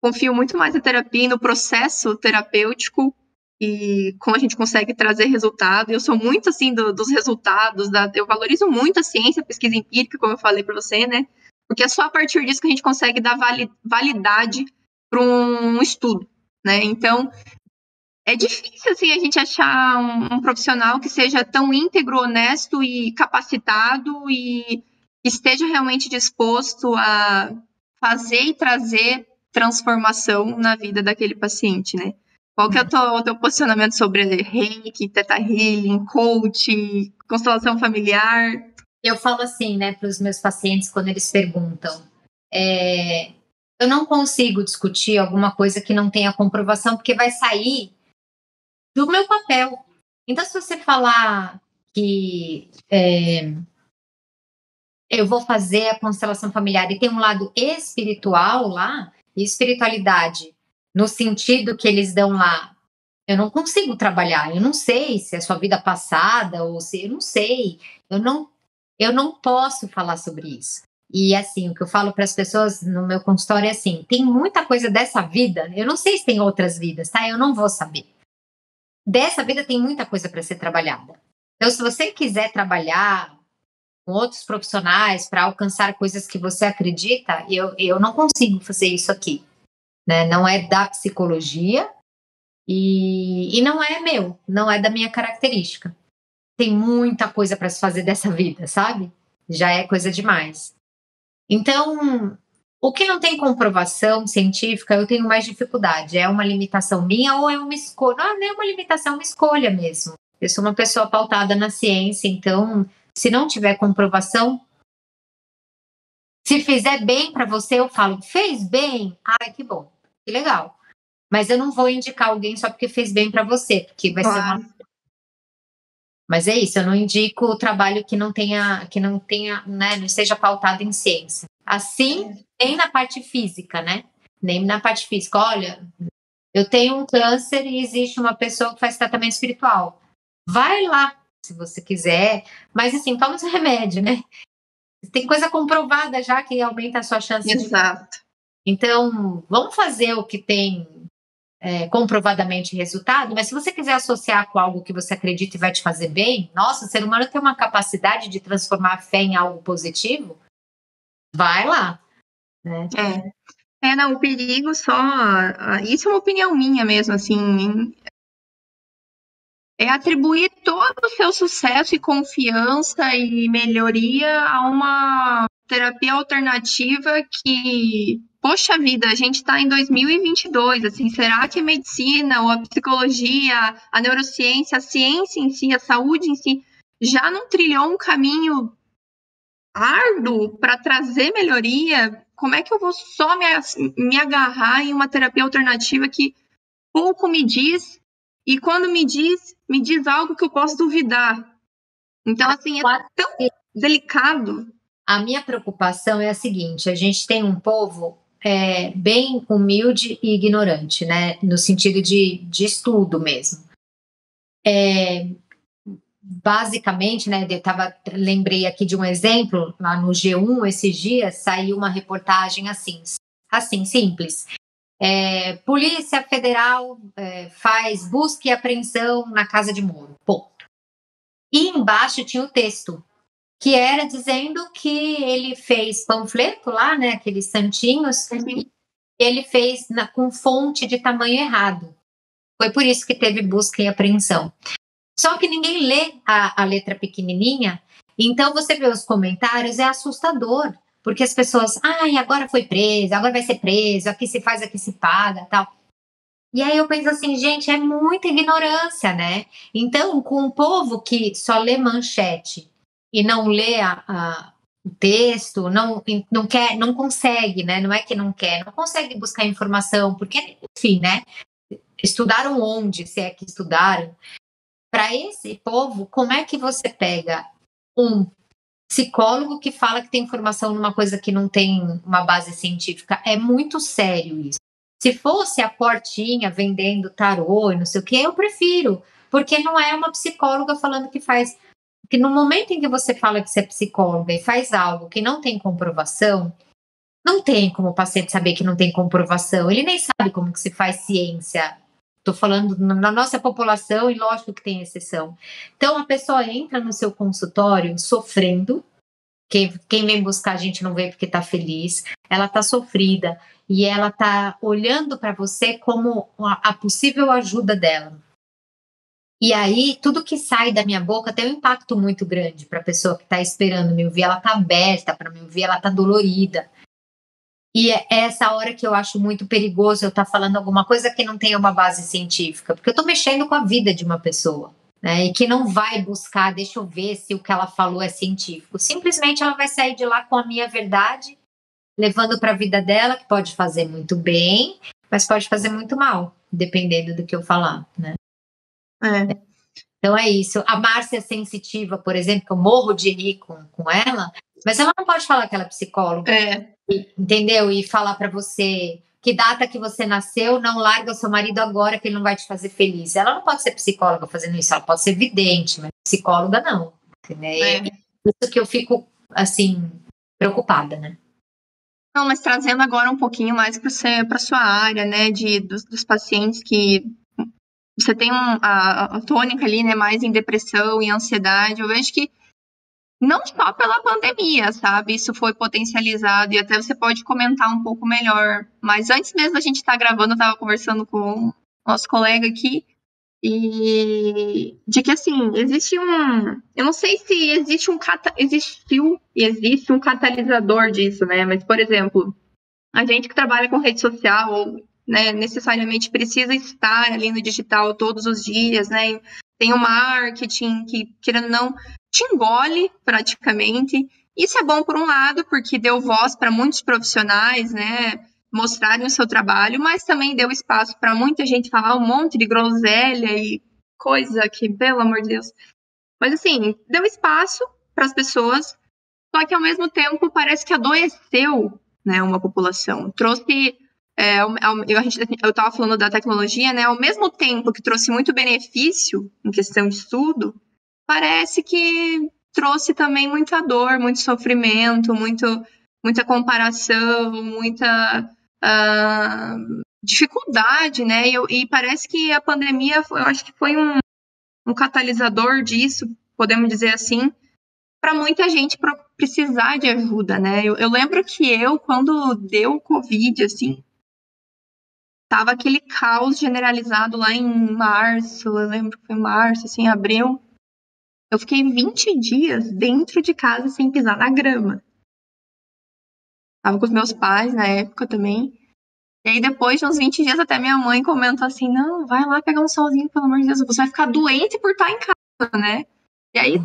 Confio muito mais na terapia e no processo terapêutico e como a gente consegue trazer resultado. Eu sou muito, assim, dos resultados. Eu valorizo muito a ciência, a pesquisa empírica, como eu falei para você, né? Porque é só a partir disso que a gente consegue dar validade para um estudo, né? Então, é difícil, assim, a gente achar um profissional que seja tão íntegro, honesto e capacitado e esteja realmente disposto a fazer e trazer transformação na vida daquele paciente, né? Qual que é o teu posicionamento sobre Reiki, Theta Healing, coach, constelação familiar? Eu falo assim, né, para os meus pacientes quando eles perguntam, eu não consigo discutir alguma coisa que não tenha comprovação, porque vai sair do meu papel. Então, se você falar que eu vou fazer a constelação familiar e tem um lado espiritual lá, e espiritualidade, no sentido que eles dão lá, eu não consigo trabalhar, eu não sei se é sua vida passada ou se eu não sei, eu não posso falar sobre isso. E assim, o que eu falo para as pessoas no meu consultório é assim, tem muita coisa dessa vida, eu não sei se tem outras vidas, tá? Eu não vou saber. Dessa vida tem muita coisa para ser trabalhada. Então, se você quiser trabalhar com outros profissionais para alcançar coisas que você acredita, eu não consigo fazer isso aqui, né? Não é da psicologia e não é meu, não é da minha característica. Tem muita coisa para se fazer dessa vida, sabe? Já é coisa demais. Então, o que não tem comprovação científica, eu tenho mais dificuldade. É uma limitação minha ou é uma escolha? Não, não é uma limitação, é uma escolha mesmo. Eu sou uma pessoa pautada na ciência, então, se não tiver comprovação, se fizer bem para você, eu falo, fez bem? Ai, que bom, que legal. Mas eu não vou indicar alguém só porque fez bem para você, porque vai ser uma. Mas é isso, eu não indico o trabalho que não tenha, né, não esteja pautado em ciência. Assim, nem na parte física, né? Nem na parte física. Olha, eu tenho um câncer e existe uma pessoa que faz tratamento espiritual. Vai lá, se você quiser. Mas assim, toma esse remédio, né? Tem coisa comprovada já que aumenta a sua chance. Exato. Então, vamos fazer o que tem comprovadamente resultado, mas se você quiser associar com algo que você acredita e vai te fazer bem, nossa, o ser humano tem uma capacidade de transformar a fé em algo positivo, vai lá. Né? Não, o perigo só. Isso é uma opinião minha mesmo, assim. É atribuir todo o seu sucesso e confiança e melhoria a uma terapia alternativa que, poxa vida, a gente está em 2022, assim, será que a medicina ou a psicologia, a neurociência, a ciência em si, a saúde em si, já não trilhou um caminho árduo para trazer melhoria? Como é que eu vou só me agarrar em uma terapia alternativa que pouco me diz e quando me diz algo que eu posso duvidar? Então, assim, é tão delicado. A minha preocupação é a seguinte, a gente tem um povo bem humilde e ignorante, né? No sentido de estudo mesmo. Basicamente, né, lembrei aqui de um exemplo, lá no G1, esses dias, saiu uma reportagem assim simples. Polícia Federal faz busca e apreensão na casa de Moro, ponto. E embaixo tinha o texto, que era dizendo que ele fez panfleto lá, né, aqueles santinhos, e ele fez com fonte de tamanho errado. Foi por isso que teve busca e apreensão. Só que ninguém lê a letra pequenininha, então você vê os comentários, é assustador, porque as pessoas, agora foi preso, agora vai ser preso, aqui se faz, aqui se paga, tal. E aí eu penso assim, gente, é muita ignorância, né? Então, com um povo que só lê manchete e não lê o texto, não quer, não consegue, né? Não é que não quer, não consegue buscar informação, porque, enfim, né? Estudaram onde, se é que estudaram. Para esse povo, como é que você pega um psicólogo que fala que tem informação numa coisa que não tem uma base científica? É muito sério isso. Se fosse a Portinha vendendo tarô e não sei o que, eu prefiro, porque não é uma psicóloga falando que faz. Porque no momento em que você fala que você é psicóloga e faz algo que não tem comprovação, Não tem como o paciente saber que não tem comprovação, ele nem sabe como que se faz ciência. Estou falando na nossa população, e lógico que tem exceção. Então, a pessoa entra no seu consultório sofrendo, quem vem buscar a gente não vem porque está feliz, ela está sofrida, e ela está olhando para você como a possível ajuda dela. E aí, tudo que sai da minha boca tem um impacto muito grande para a pessoa que está esperando me ouvir, ela está aberta para me ouvir, ela está dolorida. E é essa hora que eu acho muito perigoso eu estar falando alguma coisa que não tenha uma base científica, porque eu estou mexendo com a vida de uma pessoa, né? E que não vai buscar, deixa eu ver se o que ela falou é científico. Simplesmente ela vai sair de lá com a minha verdade, levando para a vida dela, que pode fazer muito bem, mas pode fazer muito mal, dependendo do que eu falar, né? Então é isso. A Márcia Sensitiva, por exemplo, que eu morro de rir com ela, mas ela não pode falar que ela é psicóloga. Entendeu? E falar para você que data que você nasceu, não larga o seu marido agora que ele não vai te fazer feliz. Ela não pode ser psicóloga fazendo isso, ela pode ser vidente, mas psicóloga não. É isso que eu fico, assim, preocupada, né? Não, mas trazendo agora um pouquinho mais para sua área, né, dos pacientes que você tem a tônica ali, né, mais em depressão e ansiedade, eu vejo que não só pela pandemia, sabe? Isso foi potencializado e até você pode comentar um pouco melhor. Mas antes mesmo da gente estar gravando, eu estava conversando com o nosso colega aqui e de que, assim, existe eu não sei se existe existe um catalisador disso, né? Mas, por exemplo, a gente que trabalha com rede social ou, né, necessariamente precisa estar ali no digital todos os dias, né? Tem o marketing que, querendo ou não, te engole praticamente. Isso é bom por um lado, porque deu voz para muitos profissionais, né, mostrarem o seu trabalho, mas também deu espaço para muita gente falar um monte de groselha e coisa que, pelo amor de Deus. Mas, assim, deu espaço para as pessoas, só que, ao mesmo tempo, parece que adoeceu, né, uma população. Trouxe... eu estava falando da tecnologia, né? Ao mesmo tempo que trouxe muito benefício em questão de estudo, parece que trouxe também muita dor, muito sofrimento, muita comparação, muita dificuldade, né? E parece que a pandemia, eu acho que foi um catalisador disso, podemos dizer assim, para muita gente precisar de ajuda, né? Eu lembro que quando deu o Covid, assim, tava aquele caos generalizado lá em março, eu lembro que foi março, assim, abril. Eu fiquei 20 dias dentro de casa sem pisar na grama. Tava com os meus pais na época também. E aí depois de uns 20 dias até minha mãe comentou assim, não, vai lá pegar um solzinho, pelo amor de Deus, você vai ficar doente por estar em casa, né? E aí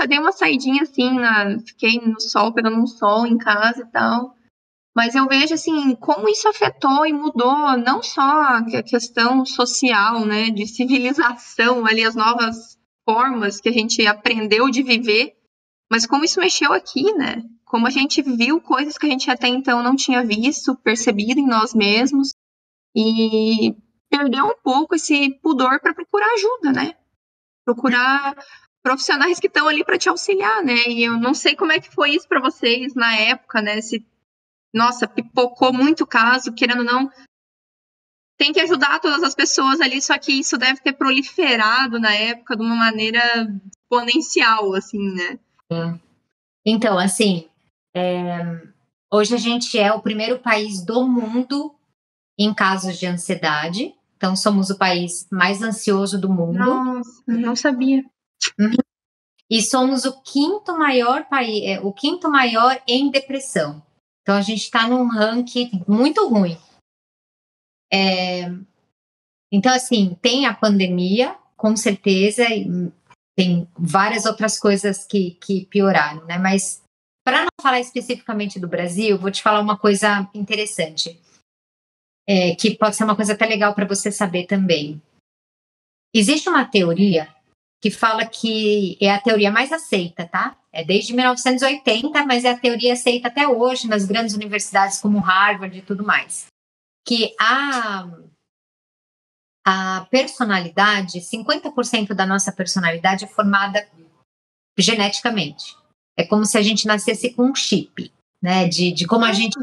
dei uma saidinha assim, fiquei no sol, pegando um sol em casa e tal. Mas eu vejo, assim, como isso afetou e mudou não só a questão social, né, de civilização, ali, as novas formas que a gente aprendeu de viver, mas como isso mexeu aqui, né? Como a gente viu coisas que a gente até então não tinha visto, percebido em nós mesmos, e perdeu um pouco esse pudor para procurar ajuda, né? Procurar profissionais que estão ali para te auxiliar, né? E eu não sei como é que foi isso para vocês na época, né? Nossa, pipocou muito caso, querendo ou não, tem que ajudar todas as pessoas ali, só que isso deve ter proliferado na época de uma maneira exponencial, assim, né? Então, assim, hoje a gente é o primeiro país do mundo em casos de ansiedade, então somos o país mais ansioso do mundo. Nossa, não sabia. E somos o quinto maior país, o quinto maior em depressão. Então, a gente está num ranking muito ruim. Então, assim, tem a pandemia, com certeza, e tem várias outras coisas que pioraram, né? Mas, para não falar especificamente do Brasil, vou te falar uma coisa interessante, que pode ser uma coisa até legal para você saber também. Existe uma teoria que fala que é a teoria mais aceita, tá? É desde 1980, mas é a teoria aceita até hoje nas grandes universidades como Harvard e tudo mais. Que a personalidade, 50% da nossa personalidade é formada geneticamente. É como se a gente nascesse com um chip, né? De como a gente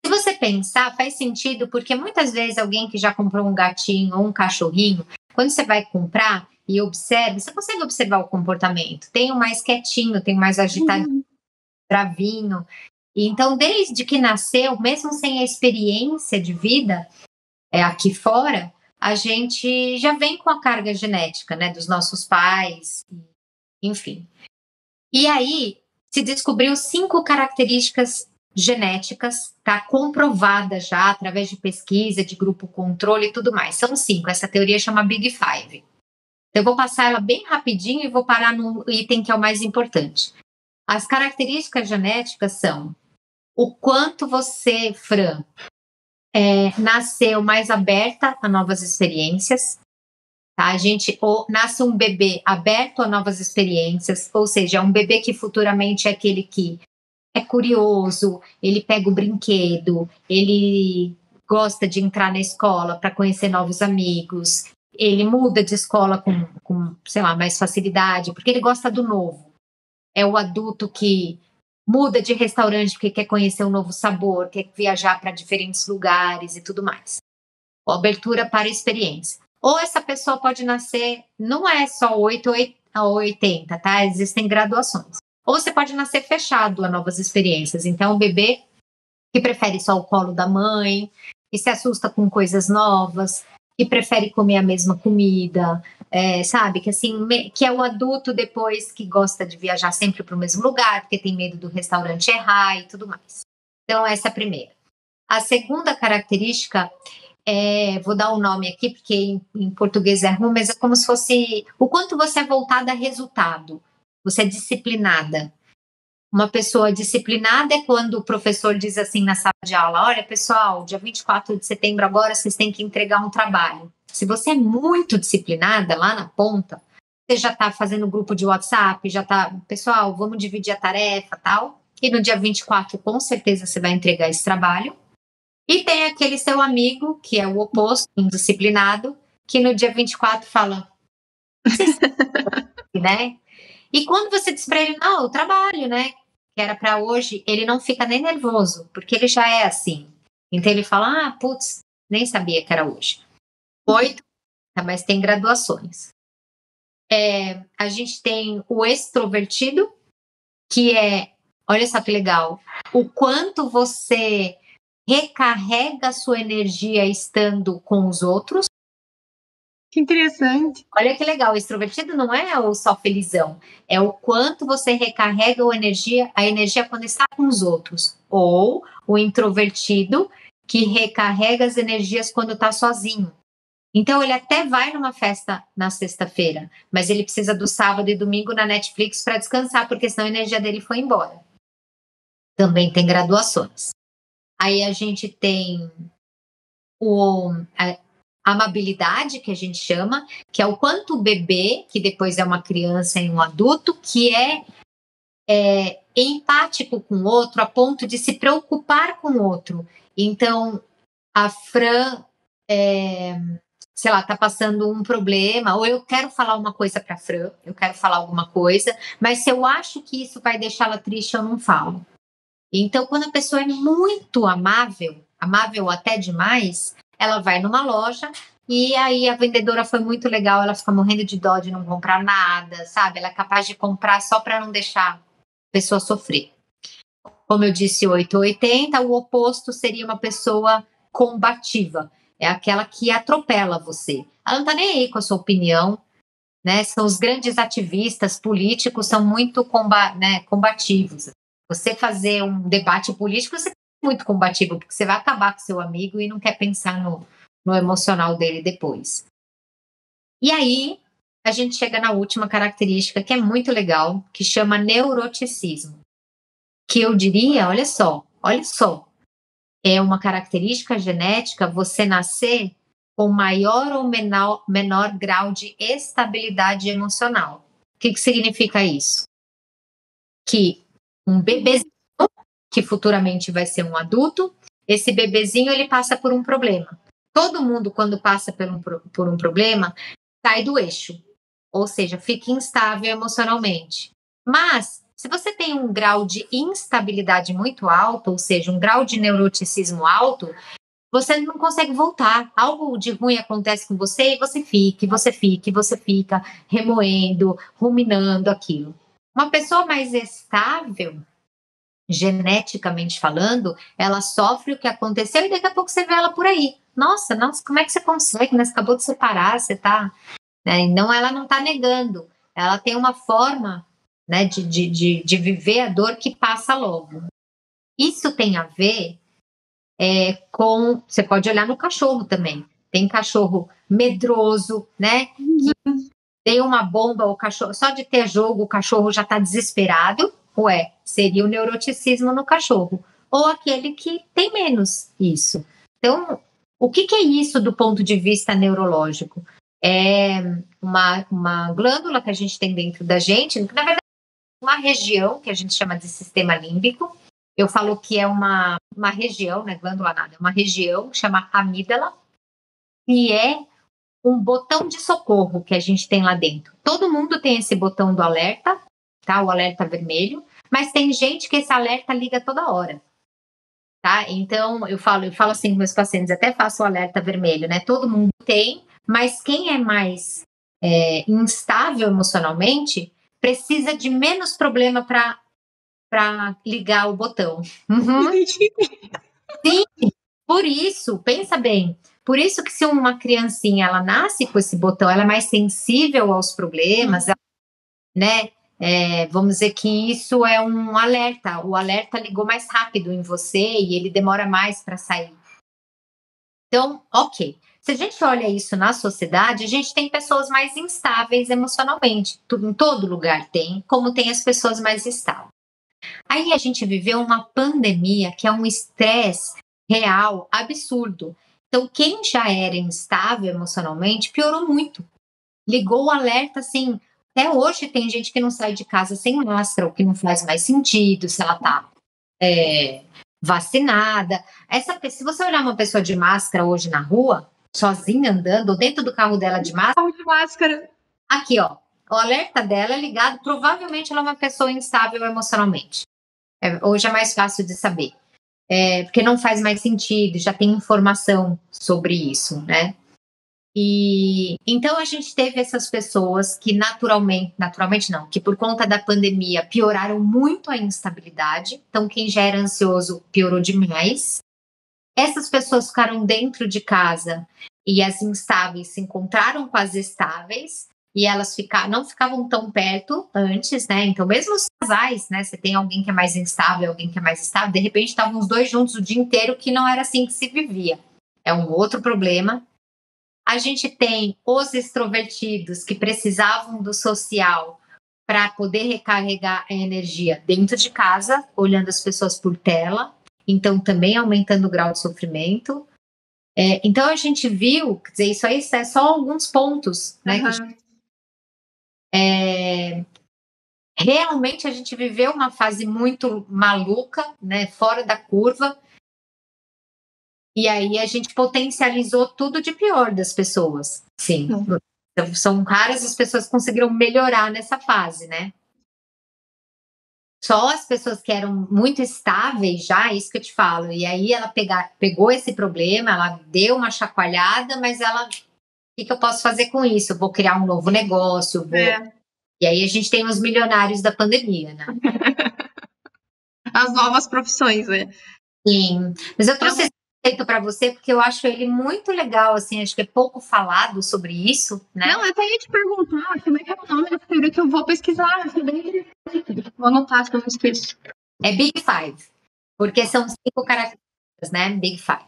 Se você pensar, faz sentido, porque muitas vezes alguém que já comprou um gatinho ou um cachorrinho, quando você vai comprar e observa, você consegue observar o comportamento. Tem o mais quietinho, tem o mais agitado, bravinho. Então, desde que nasceu, mesmo sem a experiência de vida aqui fora, a gente já vem com a carga genética, né, dos nossos pais, enfim. E aí, se descobriu 5 características genéticas, tá comprovada já através de pesquisa, de grupo controle e tudo mais. São 5, essa teoria chama Big Five. Eu vou passar ela bem rapidinho e vou parar no item que é o mais importante. As características genéticas são o quanto você, Fran, nasceu mais aberta a novas experiências. Tá? A gente nasce um bebê aberto a novas experiências, ou seja, um bebê que futuramente é aquele que é curioso, ele pega o brinquedo, ele gosta de entrar na escola para conhecer novos amigos, ele muda de escola com, sei lá, mais facilidade, porque ele gosta do novo. É o adulto que muda de restaurante porque quer conhecer um novo sabor, quer viajar para diferentes lugares e tudo mais. Abertura para a experiência. Ou essa pessoa pode nascer, não é só 8 ou 80, tá? Existem graduações. Ou você pode nascer fechado a novas experiências. Então, o bebê que prefere só o colo da mãe, que se assusta com coisas novas, que prefere comer a mesma comida, sabe? Que assim, que é o adulto depois que gosta de viajar sempre para o mesmo lugar, porque tem medo do restaurante errar e tudo mais. Então, essa é a primeira. A segunda característica vou dar um nome aqui, porque em português é ruim, mas é como se fosse o quanto você é voltada a resultado. Você é disciplinada. Uma pessoa disciplinada é quando o professor diz assim na sala de aula: olha, pessoal, dia 24 de setembro agora vocês têm que entregar um trabalho. Se você é muito disciplinada lá na ponta, você já está fazendo grupo de WhatsApp, já está, pessoal, vamos dividir a tarefa, tal. E no dia 24, com certeza, você vai entregar esse trabalho. E tem aquele seu amigo, que é o oposto, indisciplinado, que no dia 24 fala, né? E quando você diz para ele, não, o trabalho, né, que era para hoje, ele não fica nem nervoso, porque ele já é assim. Então ele fala, putz, nem sabia que era hoje. 8, mas tem graduações. A gente tem o extrovertido, que olha só que legal, o quanto você recarrega a sua energia estando com os outros. Que interessante. Olha que legal, o extrovertido não é o só felizão, é o quanto você recarrega a energia quando está com os outros. Ou o introvertido que recarrega as energias quando está sozinho. Então ele até vai numa festa na sexta-feira, mas ele precisa do sábado e domingo na Netflix para descansar, porque senão a energia dele foi embora. Também tem graduações. Aí a gente tem a amabilidade, que a gente chama, que é o quanto o bebê, que depois é uma criança e um adulto, que é empático com o outro a ponto de se preocupar com o outro. Então, a Fran, sei lá, tá passando um problema, ou eu quero falar uma coisa para a Fran, eu quero falar alguma coisa, mas se eu acho que isso vai deixá-la triste, eu não falo. Então, quando a pessoa é muito amável até demais, ela vai numa loja e aí a vendedora foi muito legal, ela fica morrendo de dó de não comprar nada, sabe? Ela é capaz de comprar só para não deixar a pessoa sofrer. Como eu disse, 8 ou 80, o oposto seria uma pessoa combativa. É aquela que atropela você. Ela não tá nem aí com a sua opinião, né? São os grandes ativistas políticos, são muito combativos. Você fazer um debate político, você é muito combativo, porque você vai acabar com seu amigo e não quer pensar no emocional dele depois. E aí, a gente chega na última característica, que é muito legal, que chama neuroticismo. Que eu diria, olha só, é uma característica genética você nascer com maior ou menor grau de estabilidade emocional. O que significa isso? Que um bebezinho, que futuramente vai ser um adulto, esse bebezinho ele passa por um problema. Todo mundo, quando passa por um problema, sai do eixo, ou seja, fica instável emocionalmente. Mas Se você tem um grau de instabilidade muito alto, ou seja, um grau de neuroticismo alto, você não consegue voltar. Algo de ruim acontece com você e você fica remoendo, ruminando aquilo. Uma pessoa mais estável, geneticamente falando, ela sofre o que aconteceu e daqui a pouco você vê ela por aí. Nossa, como é que você consegue? Você acabou de separar, você tá... Não, ela não está negando. Ela tem uma forma, né, de viver a dor que passa logo. Isso tem a ver com... Você pode olhar no cachorro também. Tem cachorro medroso, né? Que tem uma bomba, o cachorro... Só de ter jogo, o cachorro já está desesperado. Ué, seria o neuroticismo no cachorro. Ou aquele que tem menos isso. Então, o que é isso do ponto de vista neurológico? É uma glândula que a gente tem dentro da gente, na verdade, uma região que a gente chama de sistema límbico. Eu falo que é uma região, não é glândula nada, é uma região que chama amígdala, que é um botão de socorro que a gente tem lá dentro. Todo mundo tem esse botão do alerta, tá? O alerta vermelho, mas tem gente que esse alerta liga toda hora. Tá? Então, eu falo assim com meus pacientes, até faço o alerta vermelho, né? Todo mundo tem, mas quem é mais instável emocionalmente precisa de menos problema para ligar o botão. Uhum. Sim, por isso, pensa bem, por isso que se uma criancinha ela nasce com esse botão, ela é mais sensível aos problemas, né? Vamos dizer que isso é um alerta. O alerta ligou mais rápido em você e ele demora mais para sair. Então, ok. Se a gente olha isso na sociedade, a gente tem pessoas mais instáveis emocionalmente. Em todo lugar tem, como tem as pessoas mais estáveis. Aí a gente viveu uma pandemia que é um estresse real, absurdo. Então, quem já era instável emocionalmente piorou muito. Ligou o alerta assim. Até hoje tem gente que não sai de casa sem máscara, o que não faz mais sentido, se ela está vacinada. Se você olhar uma pessoa de máscara hoje na rua, sozinha andando, ou dentro do carro dela de máscara, aqui, ó, o alerta dela é ligado, provavelmente ela é uma pessoa instável emocionalmente. Hoje é mais fácil de saber, porque não faz mais sentido, já tem informação sobre isso, né? E então a gente teve essas pessoas que naturalmente não, que por conta da pandemia pioraram muito a instabilidade. Então quem já era ansioso piorou demais. Essas pessoas ficaram dentro de casa e as instáveis se encontraram com as estáveis e elas não ficavam tão perto antes, né? Então mesmo os casais, né? Você tem alguém que é mais instável, alguém que é mais estável, de repente estavam os dois juntos o dia inteiro, que não era assim que se vivia. É um outro problema. A gente tem os extrovertidos que precisavam do social para poder recarregar a energia dentro de casa, olhando as pessoas por tela, então também aumentando o grau de sofrimento. Então a gente viu, quer dizer, isso aí é só alguns pontos, né? Realmente a gente viveu uma fase muito maluca, né? Fora da curva. E aí a gente potencializou tudo de pior das pessoas. Sim. Então, são raras as pessoas que conseguiram melhorar nessa fase, né? Só as pessoas que eram muito estáveis já, isso que eu te falo. E aí ela pegou esse problema, ela deu uma chacoalhada, mas o que eu posso fazer com isso? Eu vou criar um novo negócio, E aí a gente tem os milionários da pandemia, né? As novas profissões, né? Sim. Mas eu trouxe esse conceito para você porque eu acho ele muito legal, assim, acho que é pouco falado sobre isso, né? Não, eu até ia te perguntar como é que é o nome da teoria que eu vou pesquisar, achei bem interessante. Vou anotar, se eu não esqueço. É Big Five, porque são 5 características, né? Big Five.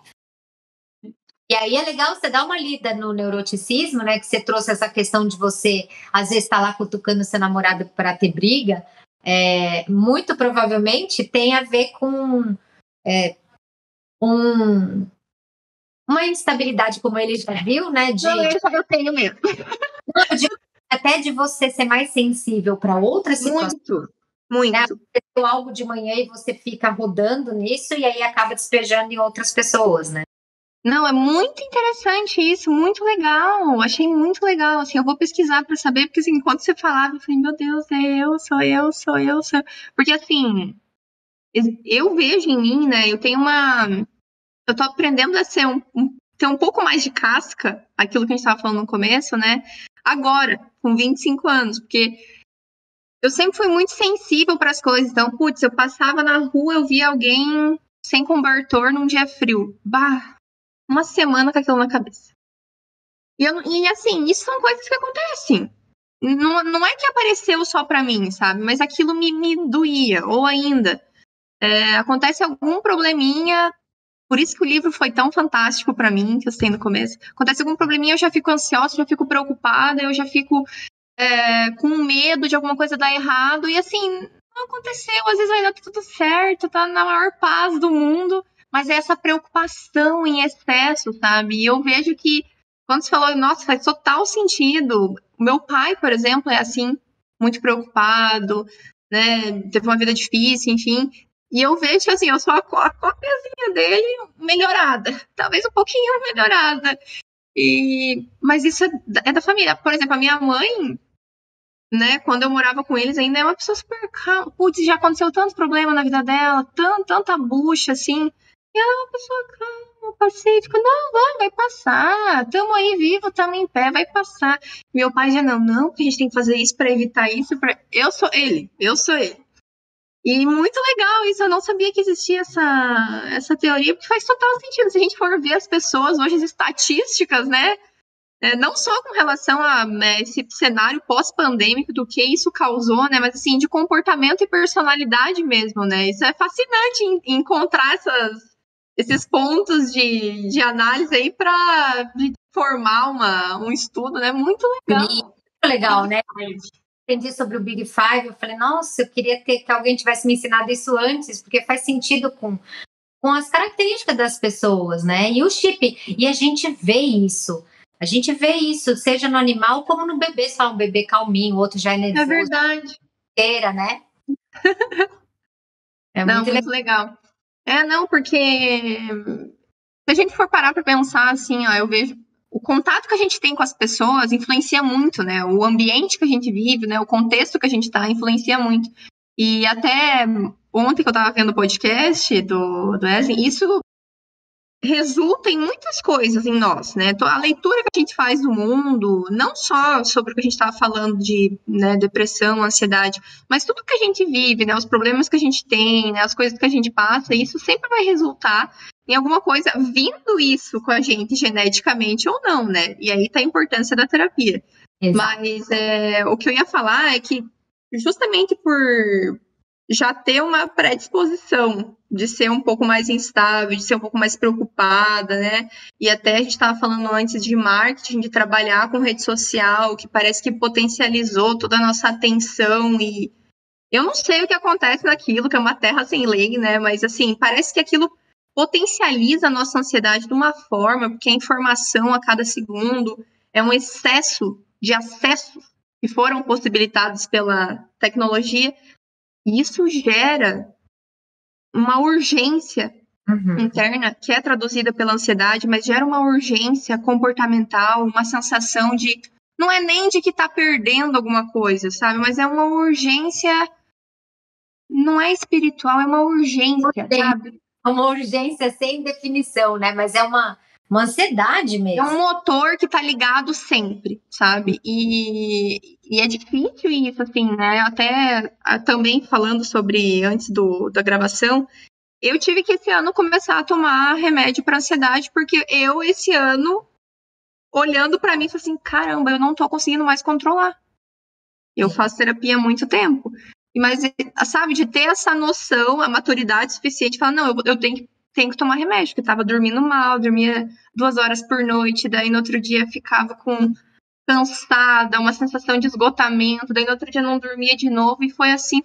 E aí é legal você dar uma lida no neuroticismo, né? Que você trouxe essa questão de você, às vezes, estar lá cutucando seu namorado para ter briga. Muito provavelmente tem a ver com uma instabilidade, como ele já viu, né? Eu tenho mesmo. Até de você ser mais sensível para outras situações. Muito. Né? Aconteceu algo de manhã e você fica rodando nisso e aí acaba despejando em outras pessoas, né? Não, é muito interessante isso, muito legal. Achei muito legal. Assim, eu vou pesquisar para saber, porque assim, enquanto você falava, eu falei, meu Deus, é eu, sou eu, sou eu, sou eu. Porque assim, eu vejo em mim, né? Eu tô aprendendo a ter um pouco mais de casca, aquilo que a gente estava falando no começo, né? Agora, com 25 anos, porque eu sempre fui muito sensível para as coisas. Então, putz, eu passava na rua, eu via alguém sem cobertor num dia frio. Bah, uma semana com aquilo na cabeça. E assim, isso são coisas que acontecem. Não é que apareceu só pra mim, sabe? Mas aquilo me doía. Ou ainda, acontece algum probleminha. Por isso que o livro foi tão fantástico pra mim, que eu sei no começo. Acontece algum probleminha, eu já fico ansiosa, já fico preocupada, eu já fico com medo de alguma coisa dar errado. E assim, não aconteceu. Às vezes vai dar tudo certo, tá na maior paz do mundo. Mas é essa preocupação em excesso, sabe? E eu vejo que quando você falou, nossa, faz total sentido. O meu pai, por exemplo, é assim, muito preocupado, né? Teve uma vida difícil, enfim. E eu vejo que, assim, eu sou a cópiazinha dele melhorada. Talvez um pouquinho melhorada. Mas isso é da família. Por exemplo, a minha mãe, né, quando eu morava com eles, ainda é uma pessoa super calma. Putz, já aconteceu tanto problema na vida dela, tanta bucha, assim. E ela é uma pessoa calma, pacífica. Não, vai passar. Tamo aí vivo, tamo em pé, vai passar. Meu pai já não, porque a gente tem que fazer isso pra evitar isso. Eu sou ele. E muito legal isso, eu não sabia que existia essa teoria, porque faz total sentido. Se a gente for ver as pessoas hoje, as estatísticas, né? Não só com relação a esse cenário pós-pandêmico, do que isso causou, né? Mas assim, de comportamento e personalidade mesmo, né? Isso é fascinante encontrar esses pontos de análise aí para formar um estudo, né? Muito legal. Muito legal, né? Aprendi sobre o Big Five, eu falei, nossa, eu queria que alguém tivesse me ensinado isso antes, porque faz sentido com as características das pessoas, né? E o chip, e a gente vê isso. A gente vê isso, seja no animal como no bebê. Você fala um bebê calminho, o outro já é nervoso. É verdade. Né? Não, muito legal. Não, porque se a gente for parar para pensar assim, ó, eu vejo o contato que a gente tem com as pessoas influencia muito, né? O ambiente que a gente vive, né? O contexto que a gente está influencia muito. E até ontem que eu estava vendo o podcast do Wesley, isso resulta em muitas coisas em nós, né? A leitura que a gente faz do mundo, não só sobre o que a gente estava falando de, né, depressão, ansiedade, mas tudo que a gente vive, né, os problemas que a gente tem, né, as coisas que a gente passa, isso sempre vai resultar em alguma coisa vindo isso com a gente geneticamente ou não, né? E aí tá a importância da terapia. Exato. Mas o que eu ia falar é que justamente por já ter uma predisposição de ser um pouco mais instável, de ser um pouco mais preocupada, né? E até a gente estava falando antes de marketing, de trabalhar com rede social, que parece que potencializou toda a nossa atenção e eu não sei o que acontece naquilo, que é uma terra sem lei, né? Mas assim, parece que aquilo potencializa a nossa ansiedade de uma forma, porque a informação a cada segundo é um excesso de acessos que foram possibilitados pela tecnologia. E isso gera uma urgência interna, que é traduzida pela ansiedade, mas gera uma urgência comportamental, uma sensação de... Não é nem de que está perdendo alguma coisa, sabe? Mas é uma urgência... Não é espiritual, é uma urgência, sabe? É uma urgência sem definição, né? Mas é uma ansiedade mesmo. É um motor que tá ligado sempre, sabe? E é difícil isso, assim, né? Até também falando sobre, antes da gravação, eu tive que esse ano começar a tomar remédio para ansiedade, porque eu, esse ano, olhando para mim, falei assim, caramba, eu não tô conseguindo mais controlar. Eu faço terapia há muito tempo. Mas, sabe, de ter essa noção, a maturidade suficiente, falar, não, eu tenho que tomar remédio, porque eu tava dormindo mal, dormia 2 horas por noite, daí no outro dia ficava cansada, uma sensação de esgotamento, daí no outro dia não dormia de novo, e foi assim.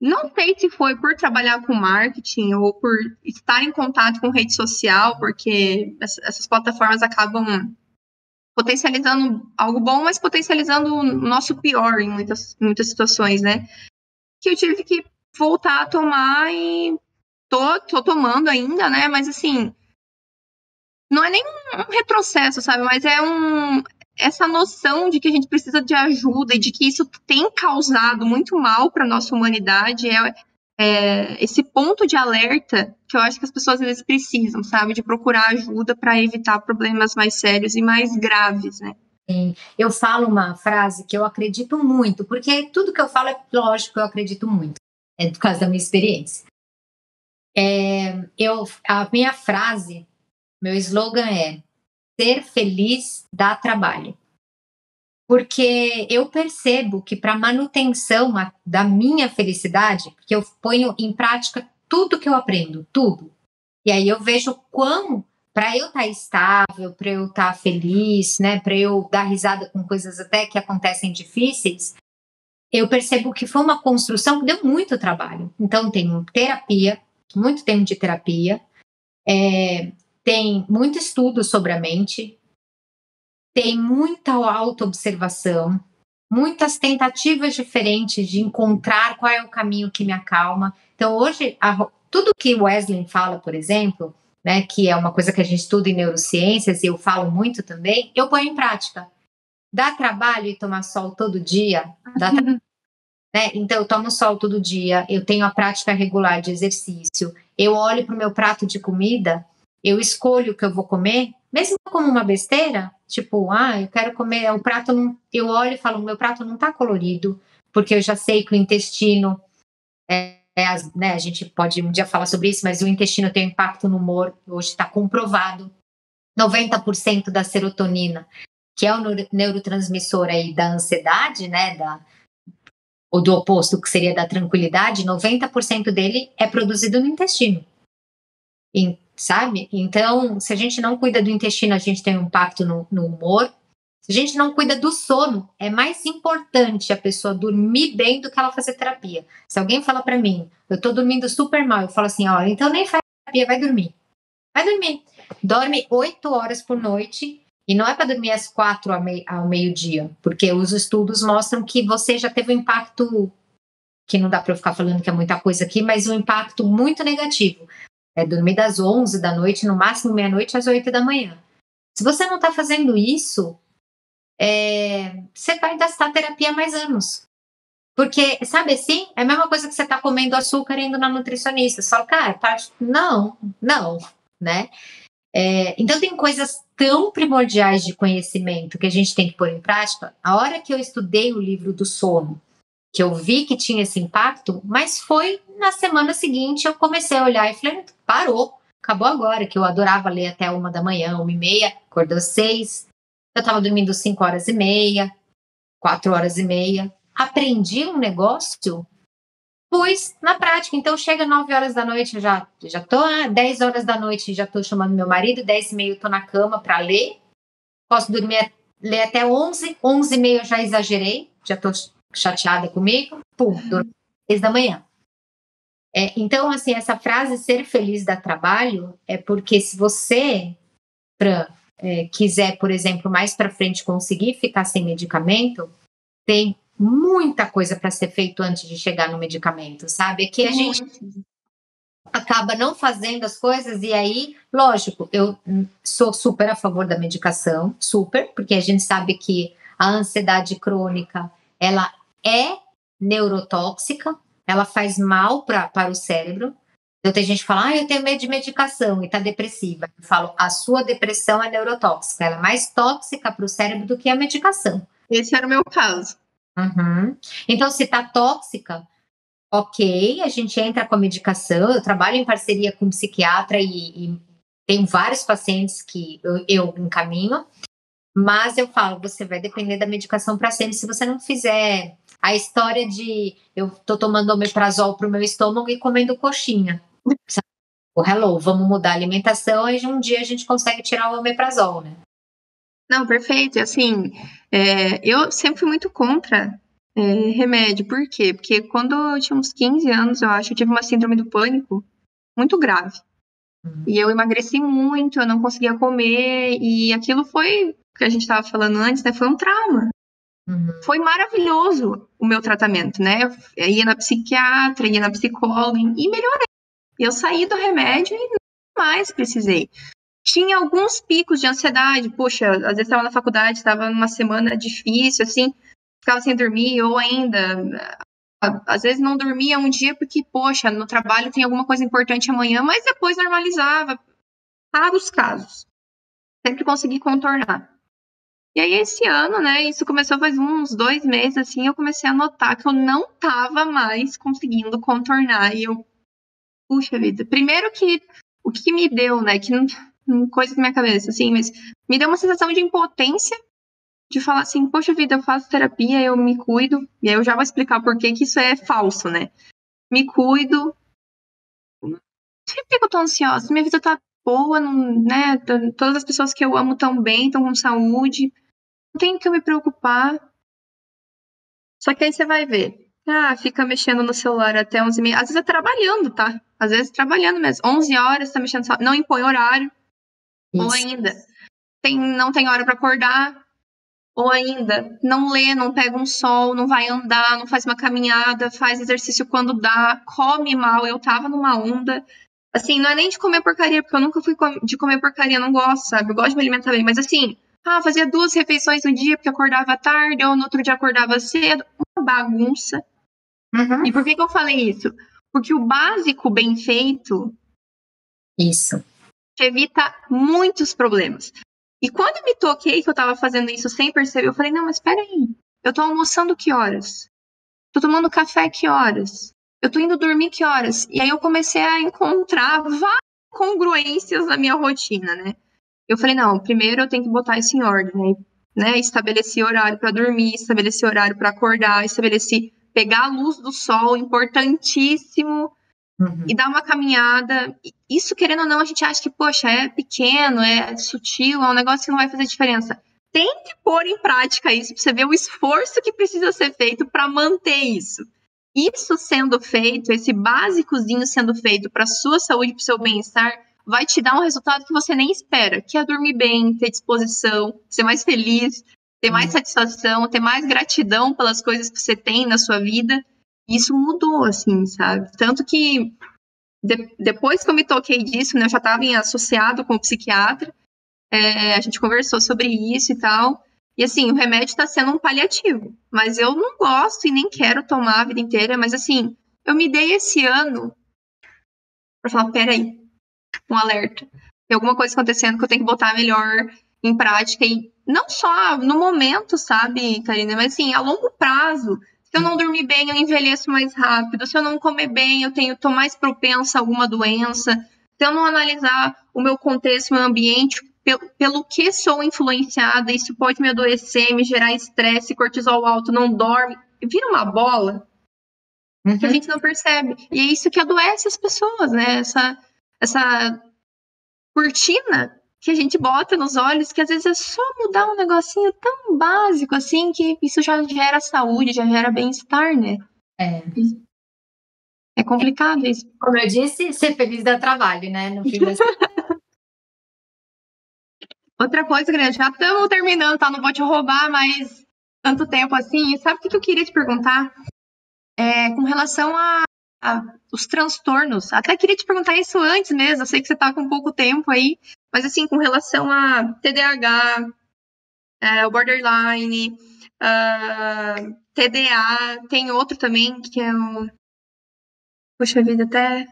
Não sei se foi por trabalhar com marketing ou por estar em contato com rede social, porque essas plataformas acabam potencializando algo bom, mas potencializando o nosso pior em muitas situações, né? Que eu tive que voltar a tomar e tô tomando ainda, né? Mas assim, não é nem um retrocesso, sabe? Mas é essa noção de que a gente precisa de ajuda e de que isso tem causado muito mal para nossa humanidade. Esse ponto de alerta que eu acho que as pessoas às vezes precisam, sabe? De procurar ajuda para evitar problemas mais sérios e mais graves, né? Sim. Eu falo uma frase que eu acredito muito, porque tudo que eu falo é lógico que eu acredito muito, é por causa da minha experiência. A minha frase, meu slogan é: ser feliz dá trabalho. Porque eu percebo que para manutenção da minha felicidade, porque eu ponho em prática tudo que eu aprendo, tudo. E aí eu vejo para eu estar estável, para eu estar feliz, né, para eu dar risada com coisas até que acontecem difíceis, eu percebo que foi uma construção que deu muito trabalho. Então tem terapia, muito tempo de terapia, tem muito estudo sobre a mente, tem muita autoobservação, muitas tentativas diferentes de encontrar qual é o caminho que me acalma. Então, hoje, tudo que o Wesley fala, por exemplo, né, que é uma coisa que a gente estuda em neurociências, e eu falo muito também, eu ponho em prática. Dá trabalho ir tomar sol todo dia? Né? Então, eu tomo sol todo dia, eu tenho a prática regular de exercício, eu olho para o meu prato de comida, eu escolho o que eu vou comer, mesmo como uma besteira, tipo, eu quero comer, o prato não, eu olho e falo, meu prato não está colorido, porque eu já sei que o intestino, né, a gente pode um dia falar sobre isso, mas o intestino tem um impacto no humor, hoje está comprovado, 90% da serotonina, que é o neurotransmissor aí da ansiedade, né, ou do oposto, que seria da tranquilidade, 90% dele é produzido no intestino. Sabe? Então, se a gente não cuida do intestino, a gente tem um impacto no humor. Se a gente não cuida do sono, é mais importante a pessoa dormir bem do que ela fazer terapia. Se alguém fala para mim, eu tô dormindo super mal, eu falo assim, ó, então nem faz terapia, vai dormir. Vai dormir. Dorme 8 horas por noite. E não é para dormir às 4 ao meio-dia, porque os estudos mostram que você já teve um impacto, que não dá para eu ficar falando que é muita coisa aqui, mas um impacto muito negativo. É dormir das 11 da noite, no máximo meia-noite, às 8 da manhã. Se você não está fazendo isso, você vai gastar terapia mais anos. Porque, sabe assim, é a mesma coisa que você está comendo açúcar e indo na nutricionista. Você fala, cara, não, né? Então tem coisas tão primordiais de conhecimento que a gente tem que pôr em prática. A hora que eu estudei o livro do sono, que eu vi que tinha esse impacto, mas foi na semana seguinte eu comecei a olhar e falei, parou, acabou agora, que eu adorava ler até 1 da manhã, 1h30, acordou 6, eu estava dormindo 5 horas e meia, 4 horas e meia, aprendi um negócio, pus na prática. Então chega 9 horas da noite, eu já tô 10 horas da noite, já tô chamando meu marido, 10h30 eu tô na cama para ler, posso ler até 11, 11h30 eu já exagerei, já tô chateada comigo, dormi 6 da manhã. Então, assim, essa frase, ser feliz dá trabalho, é porque se você, quiser, por exemplo, mais para frente conseguir ficar sem medicamento, tem muita coisa para ser feito antes de chegar no medicamento, sabe? É que a gente acaba não fazendo as coisas e aí, lógico, eu sou super a favor da medicação, super, porque a gente sabe que a ansiedade crônica, ela é neurotóxica, ela faz mal para o cérebro. Então tem gente que fala, eu tenho medo de medicação e tá depressiva. Eu falo, a sua depressão é neurotóxica, ela é mais tóxica para o cérebro do que a medicação. Esse era o meu caso. Uhum. Então, se tá tóxica, ok, a gente entra com a medicação, eu trabalho em parceria com um psiquiatra e tenho vários pacientes que eu encaminho, mas eu falo, você vai depender da medicação para sempre se você não fizer a história de eu tô tomando omeprazol pro meu estômago e comendo coxinha. O hello, vamos mudar a alimentação e um dia a gente consegue tirar o omeprazol, né? Não, perfeito. Assim, eu sempre fui muito contra remédio. Por quê? Porque quando eu tinha uns 15 anos, eu acho, eu tive uma síndrome do pânico muito grave. E eu emagreci muito, eu não conseguia comer, e aquilo foi, que a gente estava falando antes, né? Foi um trauma. Foi maravilhoso o meu tratamento, né? Eu ia na psiquiatra, ia na psicóloga e melhorei. Eu saí do remédio e não mais precisei. Tinha alguns picos de ansiedade, poxa, às vezes estava na faculdade, estava numa semana difícil, assim, ficava sem dormir, ou ainda, às vezes não dormia um dia porque, poxa, no trabalho tem alguma coisa importante amanhã, mas depois normalizava, raros casos, sempre consegui contornar. E aí esse ano, né, isso começou faz uns 2 meses, assim, eu comecei a notar que eu não estava mais conseguindo contornar, e eu, puxa vida, primeiro que, o que me deu, né, que não coisa na minha cabeça, assim, mas me deu uma sensação de impotência, de falar assim, poxa vida, eu faço terapia, eu me cuido, e aí eu já vou explicar por que isso é falso, né? Me cuido, sempre que eu tô ansiosa, minha vida tá boa, né? Todas as pessoas que eu amo estão bem, estão com saúde, não tenho que eu me preocupar. Só que aí você vai ver, fica mexendo no celular até 11h30, às vezes é trabalhando, tá? Às vezes trabalhando mesmo, 11 horas, tá mexendo no celular, não impõe horário, ou ainda, não tem hora pra acordar, ou ainda, não lê, não pega um sol, não vai andar, não faz uma caminhada, faz exercício quando dá, come mal. Eu tava numa onda. Assim, não é nem de comer porcaria, porque eu nunca fui de comer porcaria, não gosto, sabe? Eu gosto de me alimentar bem, mas assim, fazia 2 refeições no dia, porque acordava tarde, ou no outro dia acordava cedo. Uma bagunça. Uhum. E por que eu falei isso? Porque o básico bem feito... Isso. evita muitos problemas. E quando eu me toquei que eu tava fazendo isso sem perceber, eu falei, não, mas peraí, eu tô almoçando que horas? Tô tomando café que horas? Eu tô indo dormir que horas? E aí eu comecei a encontrar várias congruências na minha rotina, né? Eu falei, não, primeiro eu tenho que botar isso em ordem, né? Estabeleci horário para dormir, estabeleci horário para acordar, estabeleci pegar a luz do sol, importantíssimo, e dar uma caminhada. Isso, querendo ou não, a gente acha que, poxa, é pequeno, é sutil, é um negócio que não vai fazer diferença. Tem que pôr em prática isso, pra você ver o esforço que precisa ser feito para manter isso. Isso sendo feito, esse básicozinho sendo feito para sua saúde, para o seu bem-estar, vai te dar um resultado que você nem espera, que é dormir bem, ter disposição, ser mais feliz, ter mais satisfação, ter mais gratidão pelas coisas que você tem na sua vida. Isso mudou, assim, sabe? Tanto que depois que eu me toquei disso, né, eu já estava associado com o psiquiatra, a gente conversou sobre isso e tal, e assim, o remédio está sendo um paliativo, mas eu não gosto e nem quero tomar a vida inteira, mas assim, eu me dei esse ano para falar, peraí, um alerta, tem alguma coisa acontecendo que eu tenho que botar melhor em prática, e não só no momento, sabe, Karina, mas assim, a longo prazo. Se eu não dormir bem, eu envelheço mais rápido. Se eu não comer bem, tô mais propensa a alguma doença. Se eu não analisar o meu contexto, meu ambiente, pelo que sou influenciada, isso pode me adoecer, me gerar estresse, cortisol alto, não dorme. Vira uma bola que a gente não percebe. E é isso que adoece as pessoas, né? Essa cortina que a gente bota nos olhos, que às vezes é só mudar um negocinho tão básico assim, que isso já gera saúde, já gera bem-estar, né? É complicado isso. Como eu disse, ser feliz dá trabalho, né? No fim das... Outra coisa, Grande, já estamos terminando, tá? Não vou te roubar mais tanto tempo assim. Sabe o que eu queria te perguntar? Com relação a os transtornos. Até queria te perguntar isso antes mesmo. Eu sei que você tá com pouco tempo aí, mas assim, com relação a TDAH, o borderline, TDA, tem outro também que é o... Poxa vida, até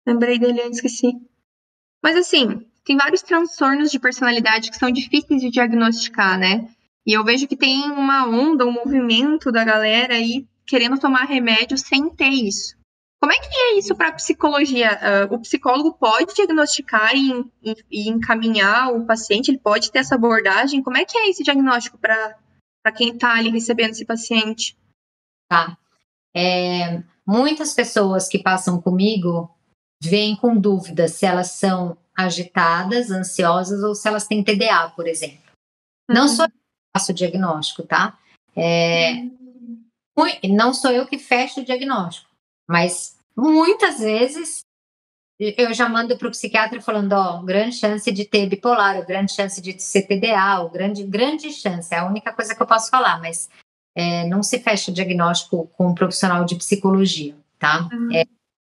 lembrei dele antes, esqueci. Mas assim, tem vários transtornos de personalidade que são difíceis de diagnosticar, né? E eu vejo que tem uma onda, um movimento da galera aí querendo tomar remédio sem ter isso. Como é que é isso para a psicologia? O psicólogo pode diagnosticar e encaminhar o paciente? Ele pode ter essa abordagem? Como é que é esse diagnóstico para quem está ali recebendo esse paciente? Tá. Muitas pessoas que passam comigo vêm com dúvidas se elas são agitadas, ansiosas ou se elas têm TDA, por exemplo. Não sou eu que faço o diagnóstico, tá? Não sou eu que fecho o diagnóstico, mas muitas vezes eu já mando para o psiquiatra falando, grande chance de ter bipolar, grande chance de ser TDA, grande chance, é a única coisa que eu posso falar, mas não se fecha o diagnóstico com um profissional de psicologia, tá?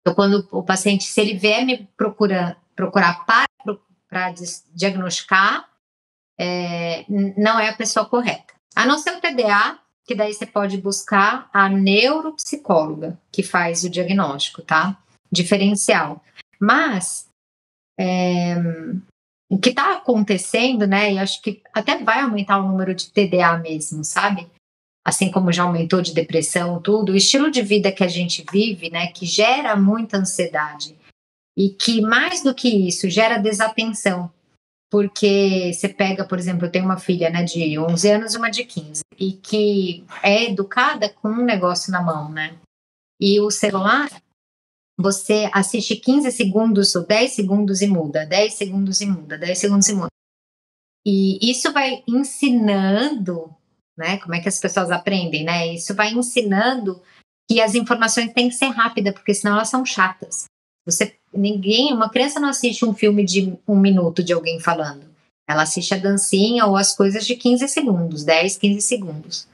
Então, quando o paciente, se ele vier me procurar para para diagnosticar, não é a pessoa correta. A não ser o TDA, que daí você pode buscar a neuropsicóloga que faz o diagnóstico, tá? Diferencial. Mas o que está acontecendo, né? E acho que até vai aumentar o número de TDA mesmo, sabe? Assim como já aumentou de depressão, tudo. O estilo de vida que a gente vive, né? Que gera muita ansiedade. E que, mais do que isso, gera desatenção. Porque você pega, por exemplo, eu tenho uma filha, né, de 11 anos e uma de 15, e que é educada com um negócio na mão, né? E o celular, você assiste 15 segundos ou 10 segundos e muda, 10 segundos e muda, 10 segundos e muda. E isso vai ensinando, né, como é que as pessoas aprendem, né? Isso vai ensinando que as informações têm que ser rápidas, porque senão elas são chatas. Uma criança não assiste um filme de 1 minuto de alguém falando. Ela assiste a dancinha ou as coisas de 15 segundos, 10, 15 segundos.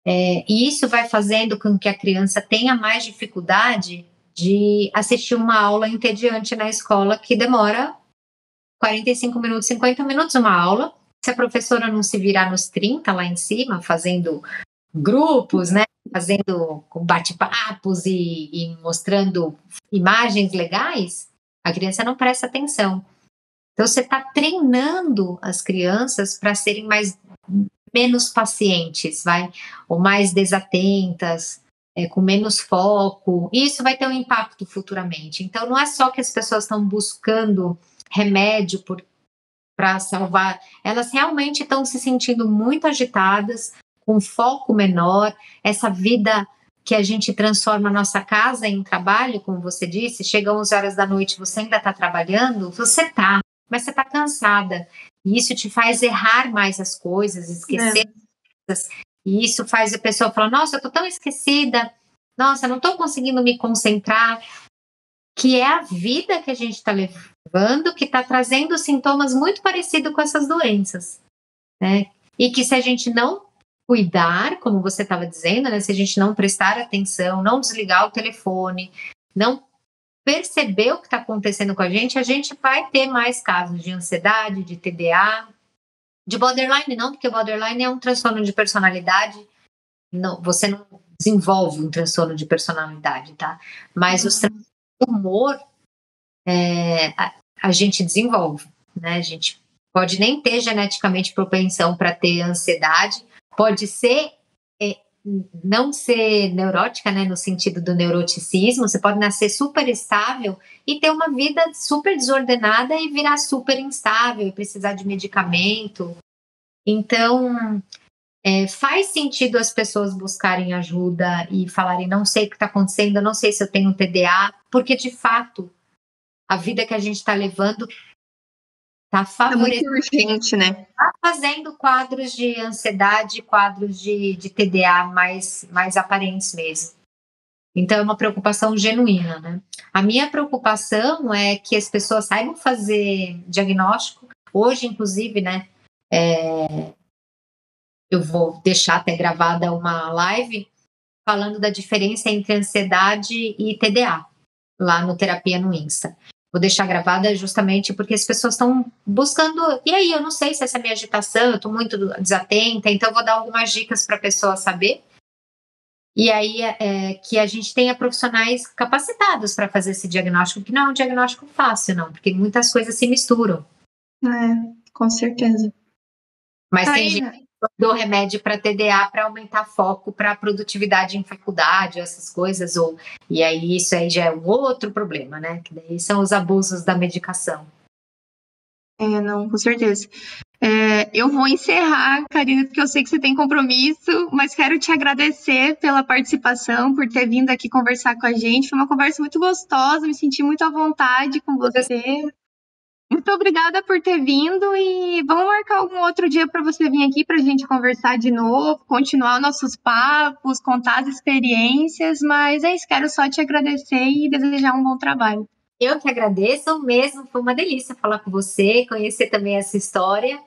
E isso vai fazendo com que a criança tenha mais dificuldade de assistir uma aula entediante na escola que demora 45 minutos, 50 minutos uma aula. Se a professora não se virar nos 30 lá em cima, fazendo grupos, né? Fazendo bate-papos e mostrando imagens legais, a criança não presta atenção. Então, você está treinando as crianças para serem menos pacientes, ou mais desatentas, com menos foco. E isso vai ter um impacto futuramente. Então, não é só que as pessoas estão buscando remédio para salvar, elas realmente estão se sentindo muito agitadas, com foco menor, essa vida que a gente transforma a nossa casa em trabalho, como você disse, chega 11 horas da noite, você ainda está trabalhando, mas você está cansada, e isso te faz errar mais as coisas, esquecer coisas, e isso faz a pessoa falar, nossa, eu estou tão esquecida, nossa, não estou conseguindo me concentrar, que é a vida que a gente está levando, que está trazendo sintomas muito parecidos com essas doenças, né? E que se a gente não cuidar, como você estava dizendo, né? Se a gente não prestar atenção, não desligar o telefone, não perceber o que está acontecendo com a gente vai ter mais casos de ansiedade, de TDA, de borderline não, porque borderline é um transtorno de personalidade, não, você não desenvolve um transtorno de personalidade, tá? Mas os transtornos de humor, a gente desenvolve, né? A gente pode nem ter geneticamente propensão para ter ansiedade, pode ser não ser neurótica, né, no sentido do neuroticismo, você pode nascer super estável e ter uma vida super desordenada e virar super instável e precisar de medicamento. Então, faz sentido as pessoas buscarem ajuda e falarem, não sei o que está acontecendo, eu não sei se eu tenho TDA, porque de fato, a vida que a gente está levando está favorecendo. É muito urgente, né? Está fazendo quadros de ansiedade, quadros de TDA mais aparentes mesmo. Então, é uma preocupação genuína, né? A minha preocupação é que as pessoas saibam fazer diagnóstico. Hoje, inclusive, né? Eu vou deixar até gravada uma live falando da diferença entre ansiedade e TDA, lá no Terapia no Insta. Vou deixar gravada justamente porque as pessoas estão buscando. E aí, eu não sei se essa é a minha agitação, eu estou muito desatenta, então eu vou dar algumas dicas para a pessoa saber. E aí, que a gente tenha profissionais capacitados para fazer esse diagnóstico, que não é um diagnóstico fácil, não, porque muitas coisas se misturam. Com certeza. Mas tem gente que dou remédio para TDA para aumentar foco, para produtividade em faculdade, essas coisas, e aí isso aí já é um outro problema, né? Que daí são os abusos da medicação. Não, com certeza. Eu vou encerrar, Karina, porque eu sei que você tem compromisso, mas quero te agradecer pela participação, por ter vindo aqui conversar com a gente. Foi uma conversa muito gostosa, me senti muito à vontade com você. Muito obrigada por ter vindo e vamos marcar algum outro dia para você vir aqui para a gente conversar de novo, continuar nossos papos, contar as experiências, mas é isso, quero só te agradecer e desejar um bom trabalho. Eu que agradeço mesmo, foi uma delícia falar com você, conhecer também essa história.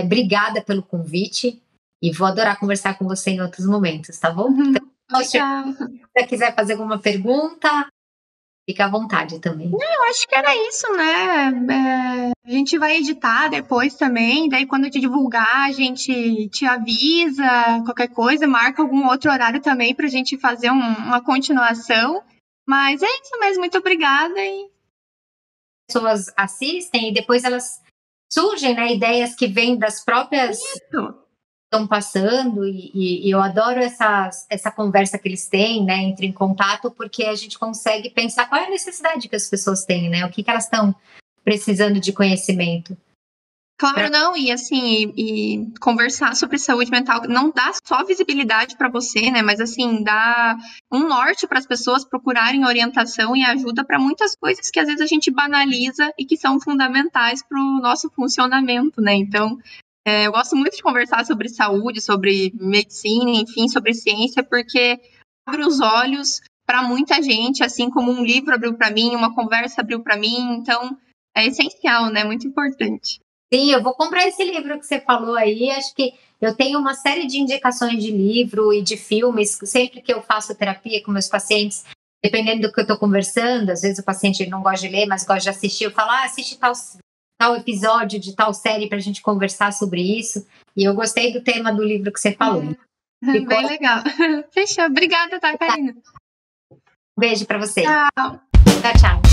Obrigada pelo convite e vou adorar conversar com você em outros momentos, tá bom? Então, se você quiser fazer alguma pergunta, Fica à vontade também. Eu acho que era isso, né? A gente vai editar depois também, daí quando te divulgar, a gente te avisa, qualquer coisa, marca algum outro horário também pra gente fazer uma continuação. Mas é isso mesmo, muito obrigada. As pessoas assistem e depois elas surgem, né, ideias que vêm das próprias estão passando e eu adoro essa conversa que eles têm, né, entre em contato, porque a gente consegue pensar qual é a necessidade que as pessoas têm, né, o que elas estão precisando de conhecimento. Claro, não, e assim, e conversar sobre saúde mental não dá só visibilidade para você, né, mas assim, dá um norte para as pessoas procurarem orientação e ajuda para muitas coisas que às vezes a gente banaliza e que são fundamentais para o nosso funcionamento, né, então eu gosto muito de conversar sobre saúde, sobre medicina, enfim, sobre ciência, porque abre os olhos para muita gente, assim como um livro abriu para mim, uma conversa abriu para mim, então é essencial, né, muito importante. Sim, eu vou comprar esse livro que você falou aí. Acho que eu tenho uma série de indicações de livro e de filmes. Sempre que eu faço terapia com meus pacientes, dependendo do que eu estou conversando, às vezes o paciente não gosta de ler, mas gosta de assistir. Eu falo, assiste tal episódio de tal série para a gente conversar sobre isso. E eu gostei do tema do livro que você falou. Bem legal. Fechou. Obrigada, tá, Karina? Beijo para você. Tchau. Tchau, tchau.